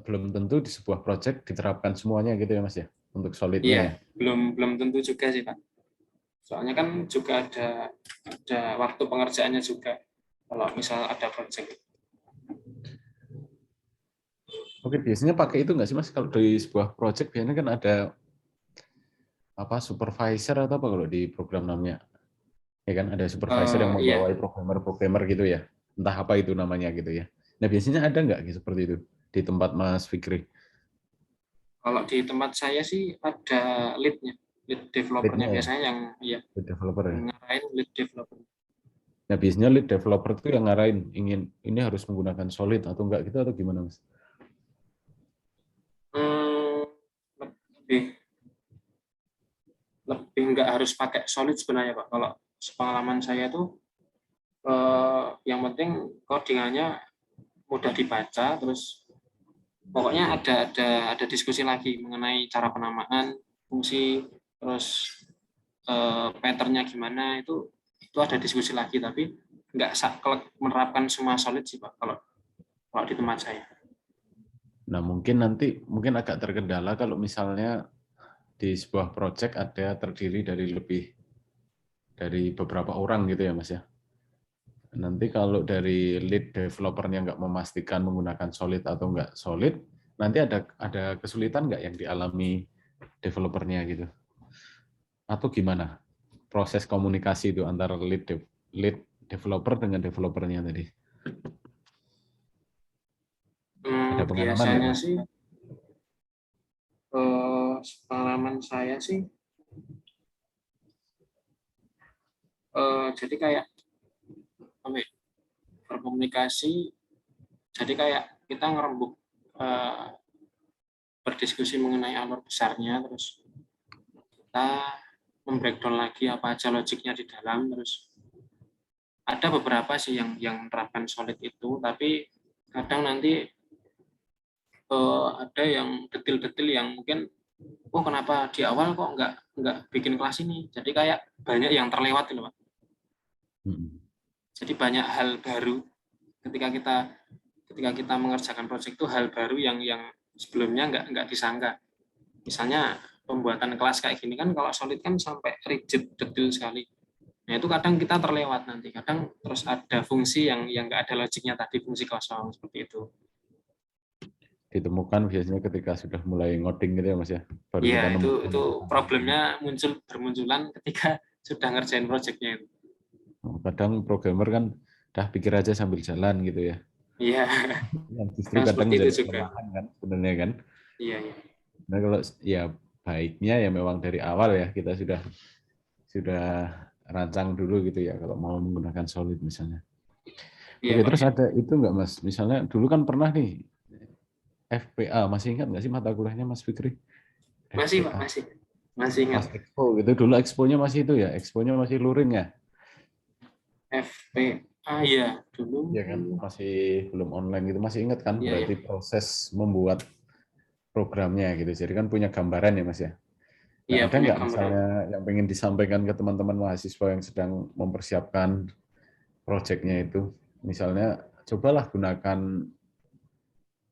belum tentu di sebuah project diterapkan semuanya gitu ya Mas ya, untuk solidnya. Iya, ya? belum tentu juga sih Pak. Soalnya kan juga ada waktu pengerjaannya juga kalau misal ada project. Oke, biasanya pakai itu nggak sih Mas, kalau di sebuah project biasanya kan ada apa, supervisor atau apa kalau di program namanya? Ya kan, ada supervisor yang membawai programmer-programmer gitu ya. Entah apa itu namanya gitu ya. Nah, biasanya ada nggak gitu seperti itu di tempat Mas Fikri? Kalau di tempat saya sih ada lead developernya biasanya yang lead developer ya. ngarahin lead developer. Nah, biasanya lead developer itu yang ngarahin ingin ini harus menggunakan solid atau enggak gitu atau gimana Mas? Lebih nggak harus pakai solid sebenarnya Pak. Kalau pengalaman saya itu yang penting codingannya mudah dibaca, terus pokoknya ada diskusi lagi mengenai cara penamaan fungsi, terus patternnya gimana, itu ada diskusi lagi, tapi nggak menerapkan semua solid sih Pak kalau di tempat saya. Nah, mungkin agak terkendala kalau misalnya di sebuah project ada terdiri dari beberapa orang gitu ya Mas ya. Nanti kalau dari lead developernya nggak memastikan menggunakan solid atau nggak solid, nanti ada kesulitan nggak yang dialami developernya gitu? Atau gimana proses komunikasi itu antara lead developer dengan developernya tadi? Ada pengalaman biasanya nggak? Sih pengalaman saya sih jadi kayak berkomunikasi, jadi kayak kita ngerembuk berdiskusi mengenai alur besarnya, terus kita membreakdown lagi apa aja logiknya di dalam, terus ada beberapa sih yang menerapkan solid itu, tapi kadang nanti ada yang detail-detail yang mungkin kenapa di awal kok nggak bikin kelas ini, jadi kayak banyak yang terlewat gitu Pak. Jadi banyak hal baru ketika kita mengerjakan proyek itu, hal baru yang sebelumnya nggak disangka. Misalnya pembuatan kelas kayak gini kan, kalau solid kan sampai rigid, detail sekali. Nah itu kadang kita terlewat nanti, kadang terus ada fungsi yang nggak ada logiknya tadi, fungsi kosong seperti itu. Ditemukan biasanya ketika sudah mulai ngoding gitu ya Mas ya. Iya, itu problemnya bermunculan ketika sudah ngerjain proyeknya itu. Kadang programmer kan dah pikir aja sambil jalan gitu ya. Iya. Yang justru kadang menjadi kelemahan kan sebenarnya kan. Iya. Nah kalau ya baiknya ya memang dari awal ya kita sudah rancang dulu gitu ya kalau mau menggunakan solid misalnya. Oke, terus ada itu nggak Mas? Misalnya dulu kan pernah nih FPA, masih ingat nggak sih mata kuliahnya Mas Fikri? Masih Pak, masih ingat. Mas Expo gitu, dulu Expo-nya masih itu ya, Expo-nya masih luring ya? FPA ya dulu. Iya kan, masih belum online gitu, masih ingat kan? Berarti proses membuat programnya gitu, jadi kan punya gambaran ya Mas ya? Nah, ada nggak misalnya yang pengen disampaikan ke teman-teman mahasiswa yang sedang mempersiapkan proyeknya itu? Misalnya, cobalah gunakan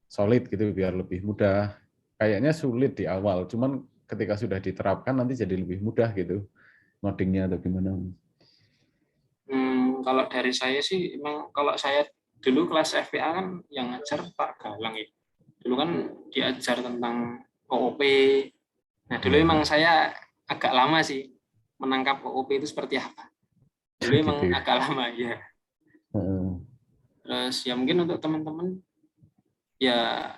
solid gitu biar lebih mudah. Kayaknya sulit di awal, cuman ketika sudah diterapkan nanti jadi lebih mudah gitu ngodingnya atau gimana? Kalau dari saya sih, emang kalau saya dulu kelas FPA kan yang ngajar Pak Galang ya. Dulu kan diajar tentang OOP. Nah dulu emang saya agak lama sih menangkap OOP itu seperti apa. Dulu emang Gitu. agak lama ya. Terus ya mungkin untuk teman-teman ya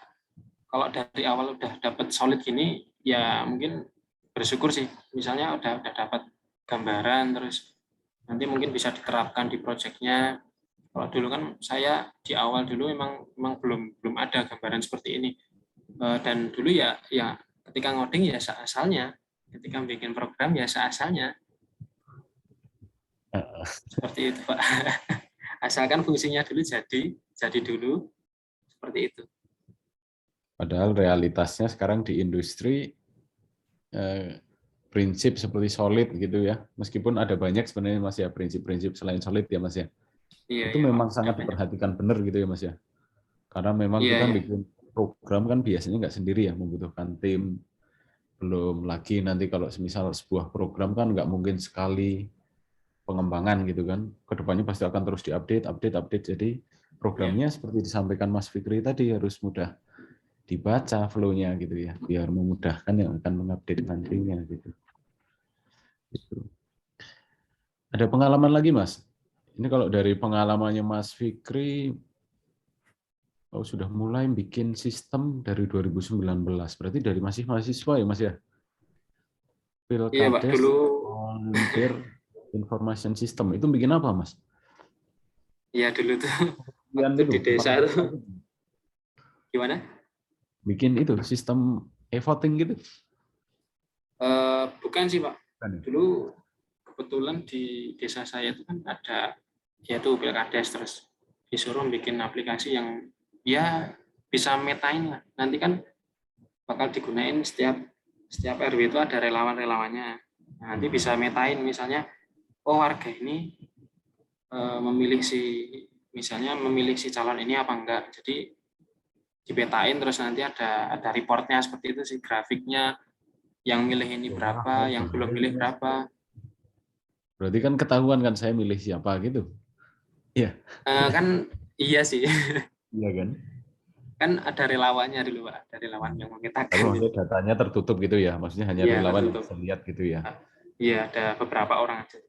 kalau dari awal udah dapat solid gini ya mungkin bersyukur sih. Misalnya udah dapat gambaran, terus nanti mungkin bisa diterapkan di proyeknya. Kalau dulu kan saya di awal dulu memang belum ada gambaran seperti ini. Dan dulu ya ketika ngoding ya seasalnya, ketika bikin program ya seasalnya. Seperti itu, Pak. Asalkan fungsinya dulu jadi dulu seperti itu. Padahal realitasnya sekarang di industri prinsip seperti solid gitu ya. Meskipun ada banyak sebenarnya Mas ya prinsip-prinsip selain solid ya Mas ya. Iya, Itu iya, memang Pak. sangat diperhatikan benar gitu ya Mas ya. Karena memang Iya, kita iya. bikin program kan biasanya nggak sendiri ya, membutuhkan tim. Belum lagi nanti kalau semisal sebuah program kan nggak mungkin sekali pengembangan gitu kan. Kedepannya pasti akan terus update. Jadi programnya seperti disampaikan Mas Fikri tadi harus mudah dibaca flow-nya gitu ya, biar memudahkan yang akan mengupdate nantinya gitu. Ada pengalaman lagi Mas? Ini kalau dari pengalamannya Mas Fikri, sudah mulai bikin sistem dari 2019, berarti dari masih mahasiswa ya Mas ya? Iya, Pak. Pilkades, Dulu Volunteer Information System, itu bikin apa Mas? ya dulu tuh Bikin waktu itu, di desa itu gimana? bikin itu sistem e-voting gitu? Bukan sih, Pak. Bukan ya? Dulu kebetulan di desa saya itu kan ada yaitu Pilkades, terus disuruh bikin aplikasi yang ya bisa metain lah. Nanti kan bakal digunain setiap RW itu ada relawan-relawannya. Nah, nanti bisa metain misalnya warga ini memilih si calon ini apa enggak. Jadi dipetain terus nanti ada reportnya seperti itu sih, grafiknya yang milih ini berapa, yang belum milih berapa. Berarti kan ketahuan kan saya milih siapa gitu. Iya. Kan iya sih. Iya kan? Kan ada relawannya dulu, Pak. Ada relawan yang memetakan. Kalau datanya tertutup gitu ya, maksudnya hanya ya, relawan yang tertutup. bisa lihat gitu ya. Iya, ada beberapa orang aja.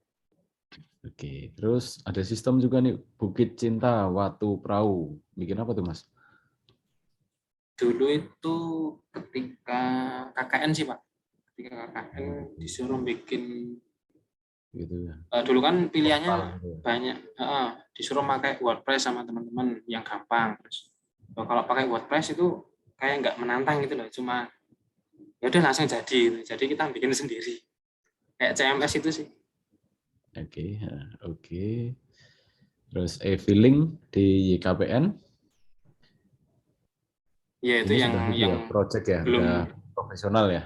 Oke, terus ada sistem juga nih, Bukit Cinta Watu Perahu. Bikin apa tuh Mas? Dulu itu ketika KKN sih, Pak. Ketika KKN disuruh bikin Gitu ya. dulu kan pilihannya gitu ya. banyak, disuruh pakai WordPress sama teman-teman yang gampang. Terus kalau pakai WordPress itu kayak nggak menantang gitu loh, cuma ya udah langsung jadi. Jadi kita bikin sendiri. Kayak CMS itu sih. Oke. Terus e-filing di YKPN. Ya itu Ini yang ya, project ya, belum udah profesional ya.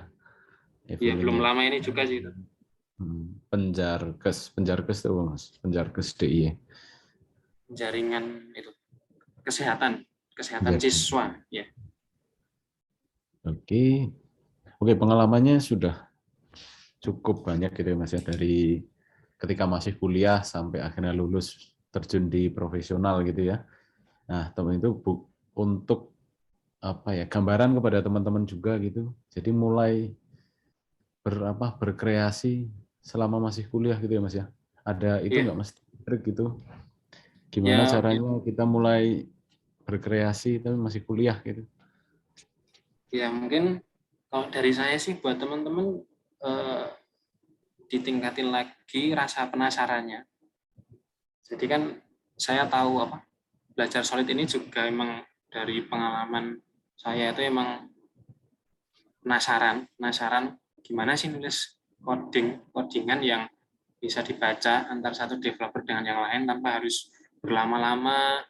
Ya belum lama ini juga sih itu. Penjarkes tuh Mas, Penjarkes DIY. Jaringan itu kesehatan Ya. siswa ya. Oke, pengalamannya sudah cukup banyak gitu ya Mas ya, dari ketika masih kuliah sampai akhirnya lulus terjun di profesional gitu ya. Nah, teman itu untuk gambaran kepada teman-teman juga gitu. Jadi mulai berkreasi selama masih kuliah gitu ya Mas ya. Ada itu nggak Mas trik gitu? Gimana caranya kita mulai berkreasi tapi masih kuliah gitu? Ya mungkin kalau dari saya sih buat teman-teman ditingkatin lagi rasa penasarannya. Jadi kan saya tahu belajar solid ini juga emang dari pengalaman saya itu emang penasaran gimana sih nulis codingan yang bisa dibaca antar satu developer dengan yang lain tanpa harus berlama-lama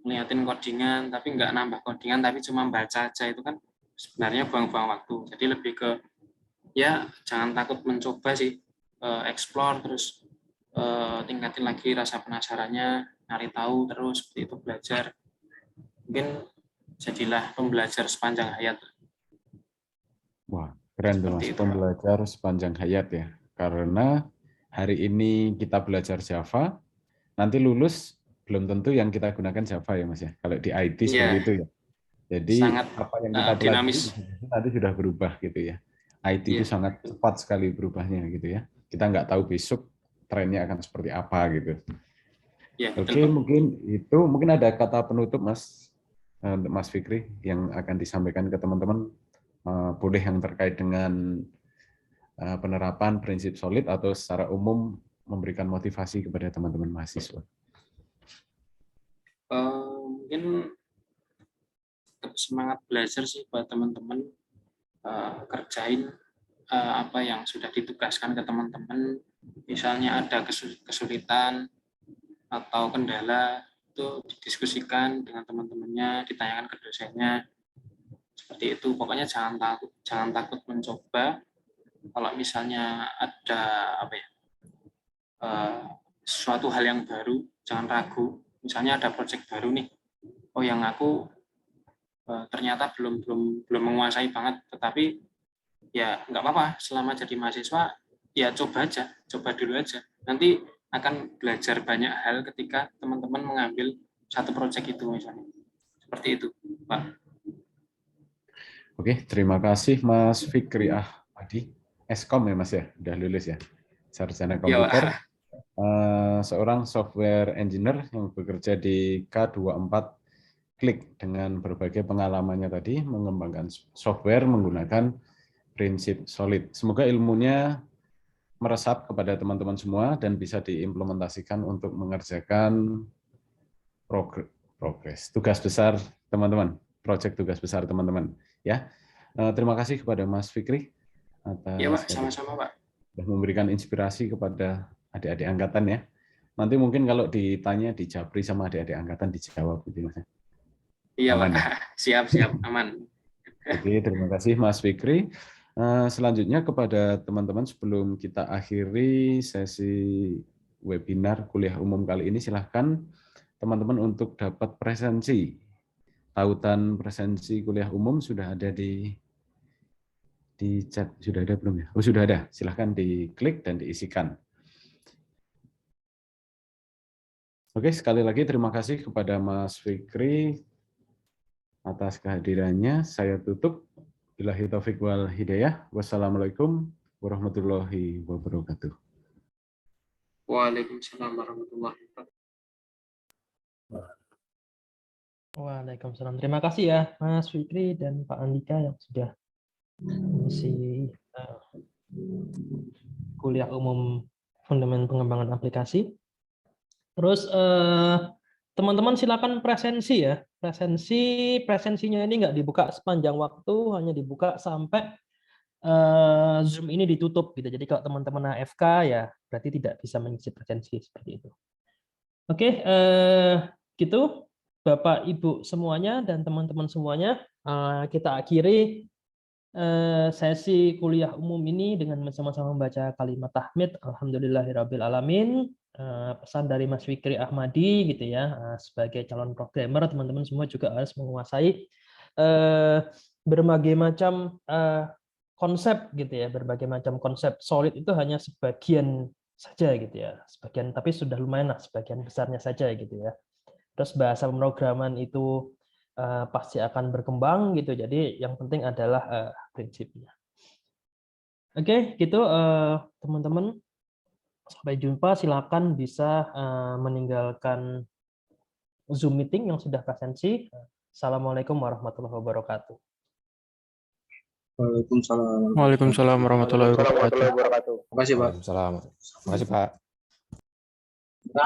ngeliatin codingan tapi nggak nambah codingan tapi cuma baca aja, itu kan sebenarnya buang-buang waktu. Jadi lebih ke ya jangan takut mencoba sih, explore terus tingkatin lagi rasa penasarannya, nyari tahu terus, seperti itu, belajar. Mungkin jadilah pembelajar sepanjang hayat. Wah, keren tuh Mas, pembelajar sepanjang hayat ya. Karena hari ini kita belajar Java, nanti lulus belum tentu yang kita gunakan Java ya Mas ya. Kalau di IT seperti itu ya. Jadi sangat apa yang kita pelajari nanti sudah berubah gitu ya. IT itu sangat cepat sekali berubahnya gitu ya. Kita nggak tahu besok trennya akan seperti apa gitu. Oke, mungkin ada kata penutup Mas Fikri yang akan disampaikan ke teman-teman, boleh yang terkait dengan penerapan prinsip solid atau secara umum memberikan motivasi kepada teman-teman mahasiswa. Mungkin semangat belajar sih buat teman-teman, kerjain apa yang sudah ditugaskan ke teman-teman. Misalnya ada kesulitan atau kendala, itu didiskusikan dengan teman-temannya, ditanyakan ke dosennya, seperti itu. Pokoknya jangan takut mencoba. Kalau misalnya ada sesuatu hal yang baru, jangan ragu. Misalnya ada proyek baru nih, oh yang aku ternyata belum menguasai banget, tetapi ya nggak apa-apa, selama jadi mahasiswa ya coba dulu aja. Nanti akan belajar banyak hal ketika teman-teman mengambil satu proyek itu misalnya. Seperti itu, Pak. Oke, terima kasih Mas Fikri Ahmadi. Eskom ya Mas ya, udah lulus ya, sarjana komputer. Seorang software engineer yang bekerja di K24 Klik dengan berbagai pengalamannya tadi mengembangkan software menggunakan prinsip solid. Semoga ilmunya meresap kepada teman-teman semua dan bisa diimplementasikan untuk mengerjakan progres tugas besar teman-teman, proyek tugas besar teman-teman. Ya, terima kasih kepada Mas Fikri atas Pak, sama-sama Pak. Sudah memberikan inspirasi kepada adik-adik angkatan ya. Nanti mungkin kalau ditanya di Japri sama adik-adik angkatan dijawab gitu Mas. Iya Pak, siap, aman. Oke, terima kasih Mas Fikri. Selanjutnya kepada teman-teman sebelum kita akhiri sesi webinar kuliah umum kali ini, silahkan teman-teman untuk dapat presensi. Tautan presensi kuliah umum sudah ada di chat, sudah ada belum ya? Oh sudah ada, silahkan diklik dan diisikan. Oke, sekali lagi terima kasih kepada Mas Fikri atas kehadirannya. Saya tutup. Billahi taufiq wal hidayah. Wassalamualaikum warahmatullahi wabarakatuh. Waalaikumsalam warahmatullahi wabarakatuh. Waalaikumsalam. Terima kasih ya Mas Fikri dan Pak Andika yang sudah mengisi kuliah umum fundamental pengembangan aplikasi. Terus teman-teman silakan presensi ya. Presensinya ini nggak dibuka sepanjang waktu, hanya dibuka sampai Zoom ini ditutup gitu. Jadi kalau teman-teman AFK ya berarti tidak bisa mengisi presensi seperti itu. Oke, gitu Bapak Ibu semuanya dan teman-teman semuanya, kita akhiri sesi kuliah umum ini dengan sama-sama membaca kalimat tahmid alhamdulillahirabbil alamin. Pesan dari Mas Fikri Ahmadi gitu ya, sebagai calon programmer teman-teman semua juga harus menguasai berbagai macam konsep gitu ya, berbagai macam konsep. Solid itu hanya sebagian saja gitu ya, sebagian, tapi sudah lumayan lah, sebagian besarnya saja gitu ya. Terus bahasa pemrograman itu pasti akan berkembang gitu, jadi yang penting adalah prinsipnya. Oke, gitu teman-teman. Sampai jumpa, silakan bisa meninggalkan Zoom meeting yang sudah presensi. Assalamualaikum warahmatullahi wabarakatuh. Waalaikumsalam. Waalaikumsalam warahmatullahi wabarakatuh. Terima kasih Pak. Waalaikumsalam. Terima kasih Pak.